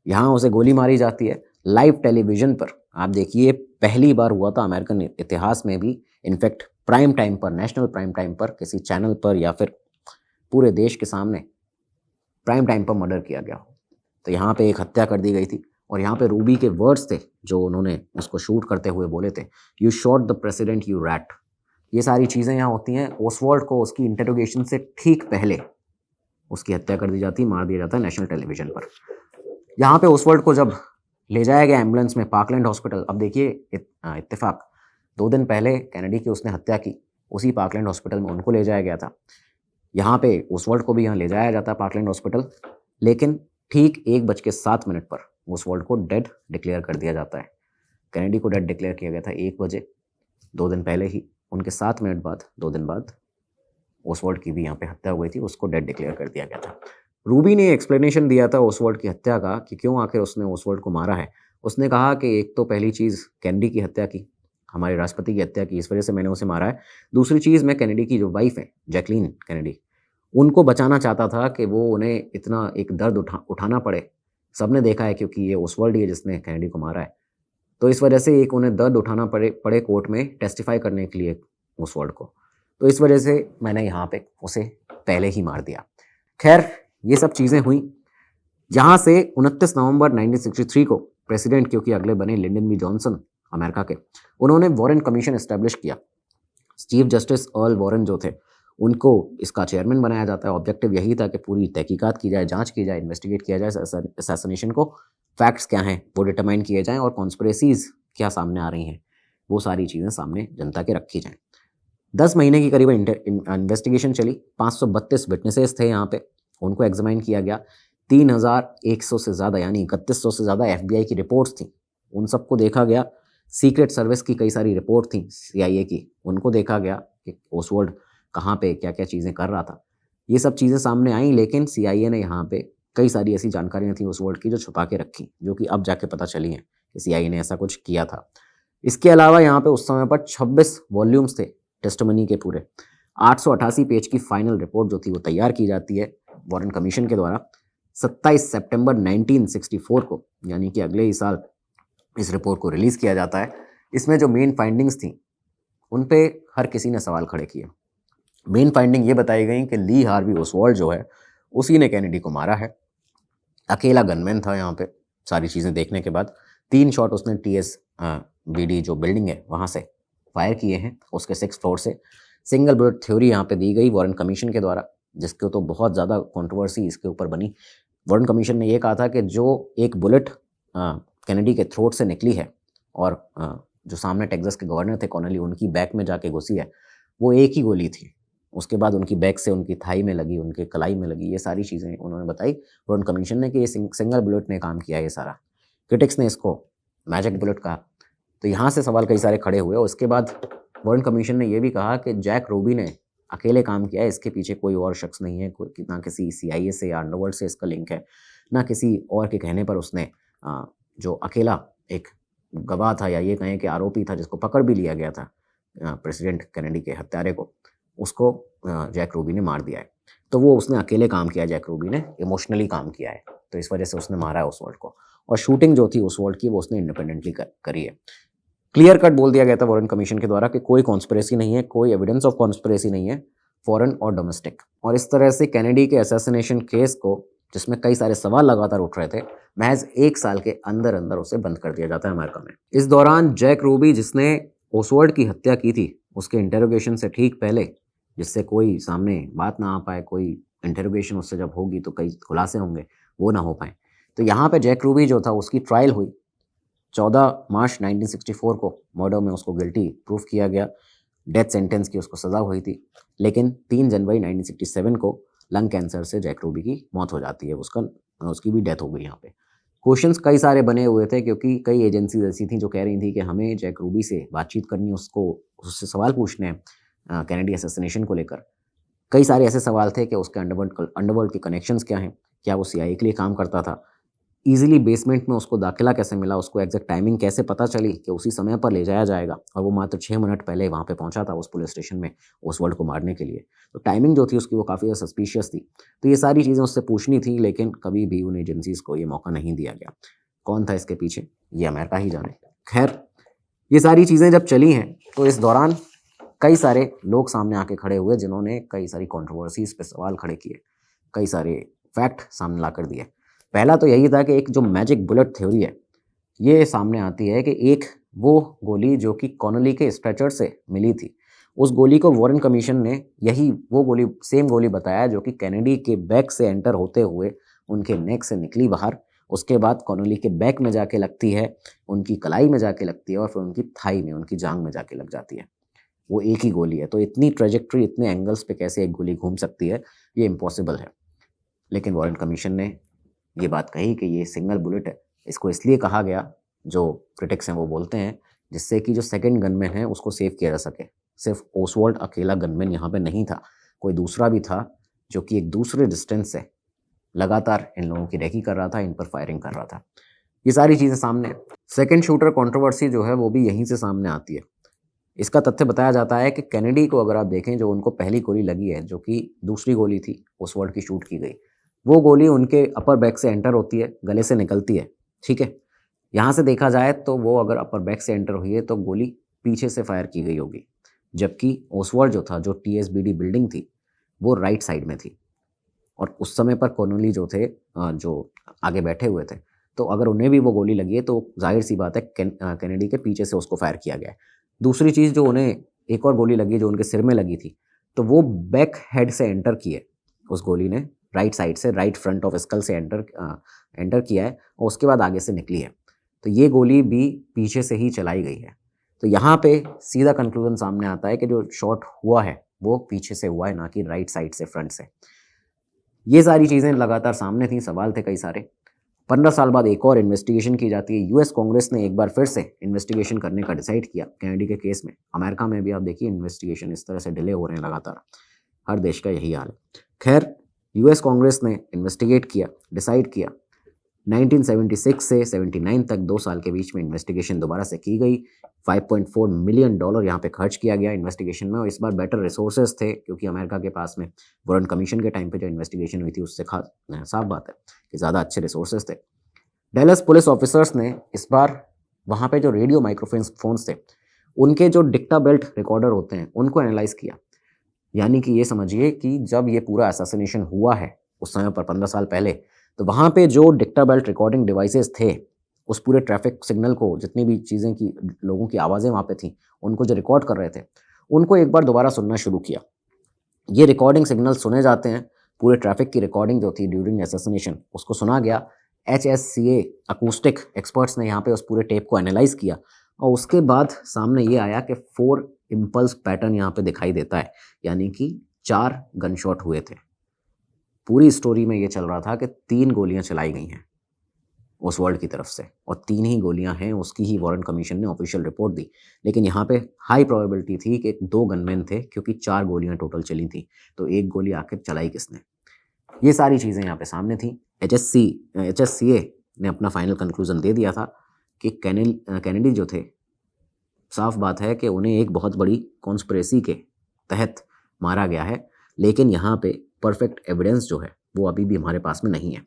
यहाँ उसे गोली मारी जाती है लाइव टेलीविजन पर। आप देखिए, पहली बार हुआ था अमेरिकन इतिहास में भी, इनफैक्ट प्राइम टाइम पर, नेशनल प्राइम टाइम पर, किसी चैनल पर या फिर पूरे देश के सामने प्राइम टाइम पर मर्डर किया गया हो। तो यहाँ पे एक हत्या कर दी गई थी। और यहाँ पे रूबी के वर्ड्स थे जो उन्होंने उसको शूट करते हुए बोले थे, you shot the president you rat. ये सारी चीज़ें यहाँ होती हैं। ओसवाल्ड को उसकी इंटरोगेशन से ठीक पहले उसकी हत्या कर दी जाती है, मार दिया जाता है नेशनल टेलीविजन पर। यहाँ पे ओसवाल्ड को जब ले जाया गया एम्बुलेंस में पार्कलैंड हॉस्पिटल, अब देखिए इत्तेफाक, 2 दिन पहले कैनेडी की उसने हत्या की, उसी पार्कलैंड हॉस्पिटल में उनको ले जाया गया था। यहाँ पे ओसवाल्ड को भी यहाँ ले जाया जाता है पार्कलैंड हॉस्पिटल, लेकिन ठीक 1:07 पर ओसवाल्ड को डेड डिक्लेयर कर दिया जाता है। कैनेडी को डेड डिक्लेयर किया गया था 1 बजे 2 दिन पहले ही। उनके 7 मिनट बाद, 2 दिन बाद, ओसवाल्ड की भी यहाँ पे हत्या हुई थी, उसको डेड डिक्लेयर कर दिया गया था। रूबी ने एक्सप्लेनेशन दिया था ओसवाल्ड की हत्या का कि क्यों आखिर उसने ओसवाल्ड को मारा है। उसने कहा कि एक तो पहली चीज़ कैनेडी की हत्या की, हमारे राष्ट्रपति की हत्या की, इस वजह से मैंने उसे मारा है। दूसरी चीज़, मैं कैनेडी की जो वाइफ है जैकलीन कैनेडी, उनको बचाना चाहता था कि वो उन्हें इतना एक दर्द उठाना पड़े। सबने देखा है क्योंकि ये ओसवाल्ड ही है जिसने कैनेडी को मारा है, तो इस वजह से एक उन्हें दर्द उठाना पड़े कोर्ट में टेस्टिफाई करने के लिए ओसवाल्ड को। तो इस वजह से मैंने यहाँ पे उसे पहले ही मार दिया। खैर, ये सब चीज़ें हुई। यहाँ से 29 नवंबर 1963 को प्रेसिडेंट, क्योंकि अगले बने लिंडन बी जॉनसन अमेरिका के, उन्होंने वॉरेन कमीशन एस्टेब्लिश किया। चीफ जस्टिस अर्ल वॉरेन जो थे, उनको इसका चेयरमैन बनाया जाता है। ऑब्जेक्टिव यही था कि पूरी तहकीकात की जाए, जांच की जाए, इन्वेस्टिगेट किया जाए असैसिनेशन को, फैक्ट्स क्या हैं वो डिटरमाइन किए जाएं और कॉन्स्पिरेसीज क्या सामने आ रही हैं वो सारी चीज़ें सामने जनता के रखी जाएं। 10 महीने की करीबन इन्वेस्टिगेशन चली। 532 विटनेसेस थे यहाँ पे, उनको एग्जामाइन किया गया। 3100 से ज़्यादा यानी 3100 से ज़्यादा FBI की रिपोर्ट्स थी, उन सबको देखा गया। सीक्रेट सर्विस की कई सारी रिपोर्ट थी CIA की, उनको देखा गया कि ओसवाल्ड कहाँ पे क्या क्या चीज़ें कर रहा था। ये सब चीज़ें सामने आई, लेकिन CIA ने यहाँ पे कई सारी ऐसी जानकारियाँ थी ओसवाल्ड की जो छुपा के रखी, जो कि अब जाके पता चली हैं कि CIA ने ऐसा कुछ किया था। इसके अलावा यहाँ पे उस समय पर 26 वॉल्यूम्स थे टेस्टिमनी के पूरे। 888 पेज की फाइनल रिपोर्ट जो थी वो तैयार की जाती है वॉरेन कमीशन के द्वारा। 27 सितंबर 1964 को, यानी कि अगले ही साल, इस रिपोर्ट को रिलीज़ किया जाता है। इसमें जो मेन फाइंडिंग्स थी उन पे हर किसी ने सवाल खड़े किए। मेन फाइंडिंग ये बताई गई कि ली हार्वी ओसवाल्ड जो है, उसी ने कैनेडी को मारा है। अकेला गनमैन था यहाँ पे। सारी चीज़ें देखने के बाद 3 शॉट उसने TSBD जो बिल्डिंग है वहाँ से फायर किए हैं, उसके 6th फ्लोर से। सिंगल बुलेट थ्योरी यहाँ पे दी गई वॉरेन कमीशन के द्वारा, जिसके तो बहुत ज़्यादा कंट्रोवर्सी इसके ऊपर बनी। वॉरेन कमीशन ने ये कहा था कि जो एक बुलेट कैनेडी के थ्रोट से निकली है और जो सामने टेक्सास के गवर्नर थे कॉनली, उनकी बैक में जाके घुसी है, वो एक ही गोली थी। उसके बाद उनकी बैक से उनकी थाई में लगी, उनके कलाई में लगी। ये सारी चीज़ें उन्होंने बताई वॉरेन कमीशन ने कि ये सिंगल बुलेट ने काम किया है ये सारा। क्रिटिक्स ने इसको मैजिक बुलेट कहा। तो यहाँ से सवाल कई सारे खड़े हुए। उसके बाद वॉरेन कमीशन ने यह भी कहा कि जैक रूबी ने अकेले काम किया है, इसके पीछे कोई और शख्स नहीं है, कोई ना किसी CIA से या अंडरवर्ल्ड से इसका लिंक है, ना किसी और के कहने पर उसने जो अकेला एक गवाह था या ये कहें कि आरोपी था जिसको पकड़ भी लिया गया था प्रेसिडेंट कैनेडी के हत्यारे को, उसको जैक रूबी ने मार दिया है। तो वो उसने अकेले काम किया, जैक रूबी ने इमोशनली काम किया है, तो इस वजह से उसने मारा है ओसवाल्ड को। और शूटिंग जो थी ओसवाल्ड की वो उसने इंडिपेंडेंटली करी है। क्लियर कट बोल दिया गया था वारन कमीशन के द्वारा कि कोई कॉन्स्पिरेसी नहीं है, कोई एविडेंस ऑफ कॉन्स्पिरेसी नहीं है, फॉरेन और डोमेस्टिक। और इस तरह से कैनेडी के असैसिनेशन केस को, जिसमें कई सारे सवाल लगातार उठ रहे थे, महज 1 साल के अंदर अंदर उसे बंद कर दिया जाता है अमेरिका में। इस दौरान जैक रूबी, जिसने ओसवाल्ड की हत्या की थी, उसके इंटेरोगेशन से ठीक पहले, जिससे कोई सामने बात ना आ पाए, कोई इंटेरोगेशन उससे जब होगी तो कई खुलासे होंगे, वो ना हो पाए, तो यहाँ पे जैक रूबी जो था उसकी ट्रायल हुई। 14 मार्च 1964 को मर्डर में उसको गिल्टी प्रूफ किया गया, डेथ सेंटेंस की उसको सज़ा हुई थी। लेकिन 3 जनवरी 1967 को लंग कैंसर से जैक रूबी की मौत हो जाती है, उसकी भी डेथ हो गई। यहाँ पे क्वेश्चंस कई सारे बने हुए थे, क्योंकि कई एजेंसीज ऐसी थी जो कह रही थी कि हमें जैक रूबी से बातचीत करनी, उससे सवाल पूछने हैं कैनेडी असैसिनेशन को लेकर। कई सारे ऐसे सवाल थे कि उसके अंडरवर्ल्ड के कनेक्शंस क्या हैं, क्या वो CIA के लिए काम करता था, ईजिली बेसमेंट में उसको दाखिला कैसे मिला, उसको एग्जैक्ट टाइमिंग कैसे पता चली कि उसी समय पर ले जाया जाएगा, और वो मात्र 6 मिनट पहले वहाँ पे पहुँचा था उस पुलिस स्टेशन में ओसवाल्ड को मारने के लिए। तो टाइमिंग जो थी उसकी वो काफ़ी ज़्यादा सस्पिशियस थी। तो ये सारी चीज़ें उससे पूछनी थी, लेकिन कभी भी उन एजेंसीज़ को ये मौका नहीं दिया गया। कौन था इसके पीछे, ये अमेरिका ही जाने। खैर, ये सारी चीज़ें जब चली हैं तो इस दौरान कई सारे लोग सामने आके खड़े हुए, जिन्होंने कई सारी कॉन्ट्रोवर्सीज़ पे सवाल खड़े किए, कई सारे फैक्ट सामने ला कर दिए। पहला तो यही था कि एक जो मैजिक बुलेट थ्योरी है, ये सामने आती है कि एक वो गोली जो कि कॉनली के स्ट्रेचर से मिली थी, उस गोली को वारन कमीशन ने सेम गोली बताया जो कि कैनेडी के बैक से एंटर होते हुए उनके नेक से निकली बाहर, उसके बाद कॉनली के बैक में जाके लगती है, उनकी कलाई में जाके लगती है, और फिर उनकी थाई में, उनकी जांग में जाके लग जाती है। वो एक ही गोली है। तो इतनी ट्रेजेक्ट्री, इतने एंगल्स पे कैसे एक गोली घूम सकती है, ये इम्पॉसिबल है। लेकिन वारन कमीशन ने ये बात कही कि ये सिंगल बुलेट है। इसको इसलिए कहा गया, जो क्रिटिक्स हैं वो बोलते हैं, जिससे कि जो सेकंड गनमैन है उसको सेव किया जा सके। सिर्फ ओसवाल्ड अकेला गनमैन यहाँ पे नहीं था, कोई दूसरा भी था जो कि एक दूसरे डिस्टेंस से लगातार इन लोगों की रेकी कर रहा था, इन पर फायरिंग कर रहा था। ये सारी चीज़ें सामने। सेकेंड शूटर कॉन्ट्रोवर्सी जो है वो भी यहीं से सामने आती है। इसका तथ्य बताया जाता है कि कैनेडी को अगर आप देखें, जो उनको पहली गोली लगी है, जो कि दूसरी गोली थी ओसवाल्ड की शूट की गई, वो गोली उनके अपर बैक से एंटर होती है, गले से निकलती है। ठीक है, यहाँ से देखा जाए तो वो अगर अपर बैक से एंटर हुई है तो गोली पीछे से फायर की गई होगी, जबकि ओसवाल्ड जो था, जो TSBD बिल्डिंग थी, वो राइट साइड में थी, और उस समय पर कॉनली जो थे, जो आगे बैठे हुए थे, तो अगर उन्हें भी वो गोली लगी है तो जाहिर सी बात है कैनेडी के पीछे से उसको फायर किया गया है। दूसरी चीज़, जो उन्हें एक और गोली लगी जो उनके सिर में लगी थी, तो वो बैक हेड से एंटर की है, उस गोली ने राइट साइड से, राइट फ्रंट ऑफ स्कल से एंटर किया है, और उसके बाद आगे से निकली है। तो ये गोली भी पीछे से ही चलाई गई है। तो यहाँ पे सीधा कंक्लूजन सामने आता है कि जो शॉट हुआ है वो पीछे से हुआ है, ना कि राइट साइड से, फ्रंट से। ये सारी चीज़ें लगातार सामने थी, सवाल थे कई सारे। 15 साल बाद एक और इन्वेस्टिगेशन की जाती है। US कांग्रेस ने एक बार फिर से इन्वेस्टिगेशन करने का डिसाइड किया कैनेडी के केस में। अमेरिका में भी आप देखिए इन्वेस्टिगेशन इस तरह से डिले हो रहे हैं लगातार, हर देश का यही हाल है। खैर, US कांग्रेस ने इन्वेस्टिगेट किया, डिसाइड किया। 1976 से 79 तक 2 साल के बीच में इन्वेस्टिगेशन दोबारा से की गई। $5.4 मिलियन यहाँ पे खर्च किया गया इन्वेस्टिगेशन में, और इस बार बेटर रिसोर्सेज थे, क्योंकि अमेरिका के पास में वारन कमीशन के टाइम पे जो इन्वेस्टिगेशन हुई थी उससे साफ बात है कि ज़्यादा अच्छे रिसोर्सेज थे। डैलस पुलिस ऑफिसर्स ने इस बार वहाँ पे जो रेडियो माइक्रोफोन्स थे, उनके जो डिक्टा बेल्ट रिकॉर्डर होते हैं, उनको एनालाइज किया। यानी कि ये समझिए कि जब ये पूरा असैसिनेशन हुआ है उस समय पर 15 साल पहले, तो वहाँ पे जो डिक्टा बेल्ट रिकॉर्डिंग डिवाइसेस थे, उस पूरे ट्रैफिक सिग्नल को, जितनी भी चीज़ें की, लोगों की आवाज़ें वहाँ पे थी, उनको जो रिकॉर्ड कर रहे थे, उनको एक बार दोबारा सुनना शुरू किया। ये रिकॉर्डिंग सिग्नल सुने जाते हैं, पूरे ट्रैफिक की रिकॉर्डिंग जो थी ड्यूरिंग असैसिनेशन, उसको सुना गया। HSCA अकूस्टिक एक्सपर्ट्स ने यहाँ पे उस पूरे टेप को एनालाइज किया, और उसके बाद सामने ये आया कि 4 इम्पल्स पैटर्न यहाँ पे दिखाई देता है, यानी कि 4 गन शॉट हुए थे। पूरी स्टोरी में ये चल रहा था कि 3 गोलियां चलाई गई हैं ओसवाल्ड की तरफ से, और 3 ही गोलियां हैं, उसकी ही वारन कमीशन ने ऑफिशियल रिपोर्ट दी। लेकिन यहाँ पे हाई प्रोबेबिलिटी थी कि 2 गनमैन थे, क्योंकि 4 गोलियां टोटल चली थी, तो 1 गोली आखिर चलाई किसने। ये सारी चीज़ें यहाँ पे सामने थी। HSCA ने अपना फाइनल कंक्लूजन दे दिया था कि कैनेडी जो थे, साफ बात है कि उन्हें एक बहुत बड़ी कॉन्स्पिरेसी के तहत मारा गया है, लेकिन यहाँ पे परफेक्ट एविडेंस जो है वो अभी भी हमारे पास में नहीं है।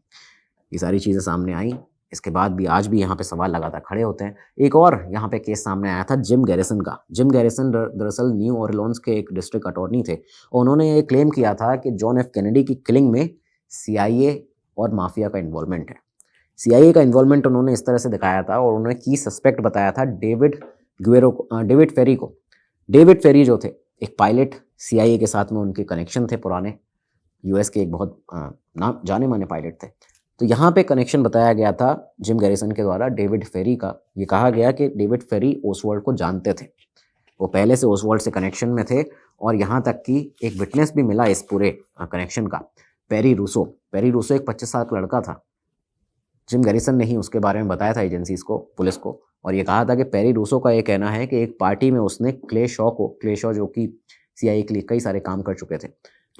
ये सारी चीज़ें सामने आई, इसके बाद भी आज भी यहाँ पे सवाल लगातार खड़े होते हैं। एक और यहाँ पे केस सामने आया था जिम गैरिसन का। जिम गैरिसन दरअसल न्यू ऑरलियंस के एक डिस्ट्रिक्ट अटॉर्नी थे और उन्होंने ये क्लेम किया था कि जॉन एफ कैनेडी की किलिंग में CIA और माफिया का इन्वॉल्वमेंट है। CIA का इन्वॉल्वमेंट उन्होंने इस तरह से दिखाया था और उन्होंने की सस्पेक्ट बताया था डेविड फेरी को। डेविड फेरी जो थे एक पायलट, CIA के साथ में उनके कनेक्शन थे पुराने, US के एक बहुत नाम जाने माने पायलट थे। तो यहाँ पे कनेक्शन बताया गया था जिम गैरिसन के द्वारा डेविड फेरी का। ये कहा गया कि डेविड फेरी ओसवाल्ड को जानते थे, वो पहले से ओसवाल्ड से कनेक्शन में थे और यहाँ तक कि एक विटनेस भी मिला इस पूरे कनेक्शन का, पेरी रूसो एक 25 साल का लड़का था। जिम गैरिसन ने ही उसके बारे में बताया था एजेंसीज को, पुलिस को, और ये कहा था कि पेरी रूसो का ये कहना है कि एक पार्टी में उसने क्ले शॉ जो कि CIA के लिए कई सारे काम कर चुके थे,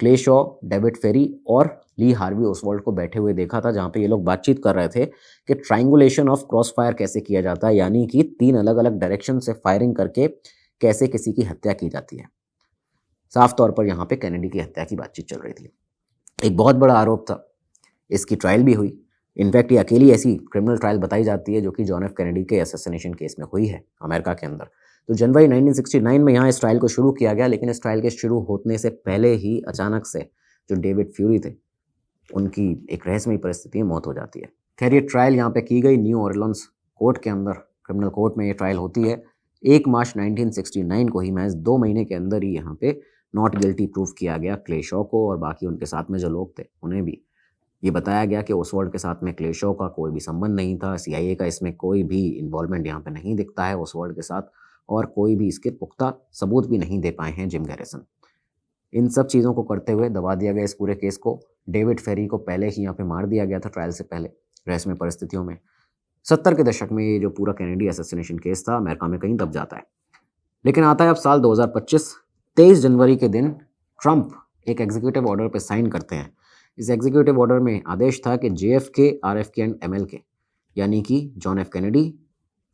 क्ले शॉ, डेविड फेरी और ली हार्वी ओसवाल्ड को बैठे हुए देखा था, जहाँ पे ये लोग बातचीत कर रहे थे कि ट्रायंगुलेशन ऑफ क्रॉस फायर कैसे किया जाता है, यानी कि 3 अलग अलग डायरेक्शन से फायरिंग करके कैसे किसी की हत्या की जाती है। साफ तौर पर यहाँ पे कैनेडी की हत्या की बातचीत चल रही थी। एक बहुत बड़ा आरोप था, इसकी ट्रायल भी हुई। इनफैक्ट ये अकेली ऐसी क्रिमिनल ट्रायल बताई जाती है जो कि जॉन एफ कैनेडी के असैसिनेशन केस में हुई है अमेरिका के अंदर। तो जनवरी 1969 में यहाँ इस ट्रायल को शुरू किया गया, लेकिन इस ट्रायल के शुरू होने से पहले ही अचानक से जो डेविड फ्यूरी थे उनकी एक रहस्यमयी परिस्थिति में मौत हो जाती है। खैर ये ट्रायल यहाँ पे की गई न्यू ऑरलियंस कोर्ट के अंदर, क्रिमिनल कोर्ट में ये ट्रायल होती है। 1 मार्च 1969 को ही महज 2 महीने के अंदर ही यहाँ पे नॉट गिल्टी प्रूफ किया गया क्ले शॉ को और बाकी उनके साथ में जो लोग थे उन्हें भी। ये बताया गया कि ओसवाल्ड के साथ में क्ले शॉ का कोई भी संबंध नहीं था, CIA का इसमें कोई भी इन्वॉल्वमेंट यहाँ पे नहीं दिखता है ओसवाल्ड के साथ, और कोई भी इसके पुख्ता सबूत भी नहीं दे पाए हैं जिम गैरिसन। इन सब चीज़ों को करते हुए दबा दिया गया इस पूरे केस को। डेविड फेरी को पहले ही यहाँ पे मार दिया गया था ट्रायल से पहले रहस्यमय परिस्थितियों में। 70 के दशक में ये जो पूरा कैनेडी असैसिनेशन केस था अमेरिका में कहीं दब जाता है। लेकिन आता है अब साल 2025, 23 जनवरी के दिन ट्रंप एक एग्जीक्यूटिव ऑर्डर पे साइन करते हैं। इस एग्जीक्यूटिव ऑर्डर में आदेश था कि JFK, RFK एंड MLK यानी कि John F Kennedy,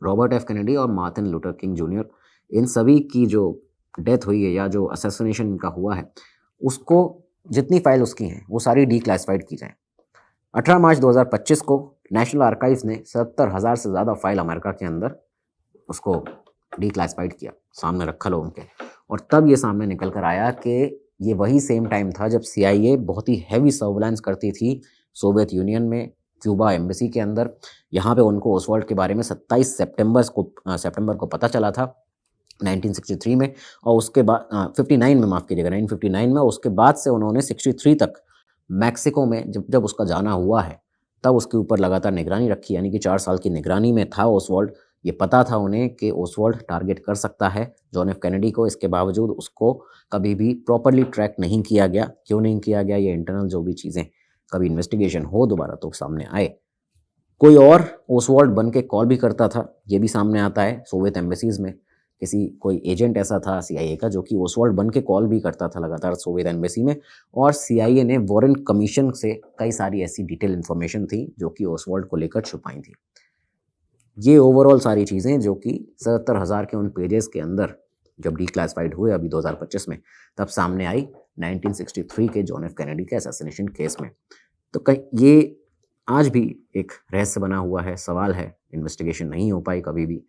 Robert F Kennedy और मार्टिन लूथर किंग जूनियर, इन सभी की जो डेथ हुई है या जो असैसिनेशन इनका हुआ है, उसको जितनी फाइल उसकी हैं वो सारी डीक्लासिफाइड की जाए। 18 मार्च 2025 को नेशनल आर्काइव्स ने 70,000 से ज़्यादा फाइल अमेरिका के अंदर उसको डीक्लासिफाइड किया, सामने रखा लोगों के, और तब ये सामने निकल कर आया कि ये वही सेम टाइम था जब CIA बहुत ही हैवी सर्विलांस करती थी सोवियत यूनियन में, क्यूबा एम्बेसी के अंदर। यहाँ पे उनको ओसवाल्ड के बारे में 27 सितंबर को पता चला था 1963 में, और उसके बाद 59 में, माफ़ कीजिएगा 1959 में, उसके बाद से उन्होंने 63 तक मैक्सिको में जब उसका जाना हुआ है तब उसके ऊपर लगातार निगरानी रखी, यानी कि 4 साल की निगरानी में था ओसवाल्ड। ये पता था उन्हें कि ओसवाल्ड टारगेट कर सकता है जॉन एफ कैनेडी को, इसके बावजूद उसको कभी भी प्रॉपरली ट्रैक नहीं किया गया। क्यों नहीं किया गया? ये इंटरनल जो भी चीज़ें, कभी इन्वेस्टिगेशन हो दोबारा तो सामने आए। कोई और ओसवाल्ड बन के कॉल भी करता था, ये भी सामने आता है। सोवियत एम्बेसीज में कोई एजेंट ऐसा था CIA का जो कि ओसवाल्ड बन के कॉल भी करता था लगातार सोवियत एम्बेसी में, और CIA ने वॉरेन कमीशन से कई सारी ऐसी डिटेल इन्फॉर्मेशन थी जो कि ओसवाल्ड को लेकर छुपाई थी। ये ओवरऑल सारी चीज़ें जो कि 77,000 के उन पेजेस के अंदर जब डीक्लासिफाइड हुए अभी 2025 में, तब सामने आई 1963 के जॉन एफ कैनेडी के असैसिनेशन केस में। तो ये आज भी एक रहस्य बना हुआ है, सवाल है, इन्वेस्टिगेशन नहीं हो पाई कभी भी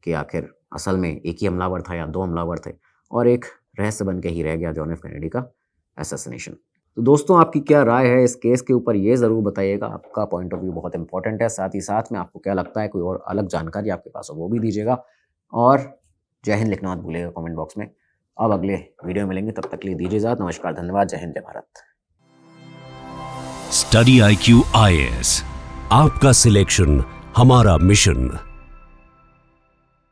कि आखिर असल में एक ही हमलावर था या 2 हमलावर थे, और एक रहस्य बन के ही रह गया जॉन एफ कैनेडी का असैसिनेशन। तो दोस्तों, आपकी क्या राय है इस केस के ऊपर, ये ज़रूर बताइएगा। आपका पॉइंट ऑफ व्यू बहुत इंपॉर्टेंट है। साथ ही साथ में आपको क्या लगता है, कोई और अलग जानकारी आपके पास हो वो भी दीजिएगा, और जय हिंद लिखना मत भूलिएगा कमेंट बॉक्स में। अब अगले वीडियो मिलेंगे, तब तक के लिए दीजिए इजाज़त। नमस्कार, धन्यवाद, जय हिंद, जय भारत। स्टडी IQ IAS, आपका सिलेक्शन हमारा मिशन।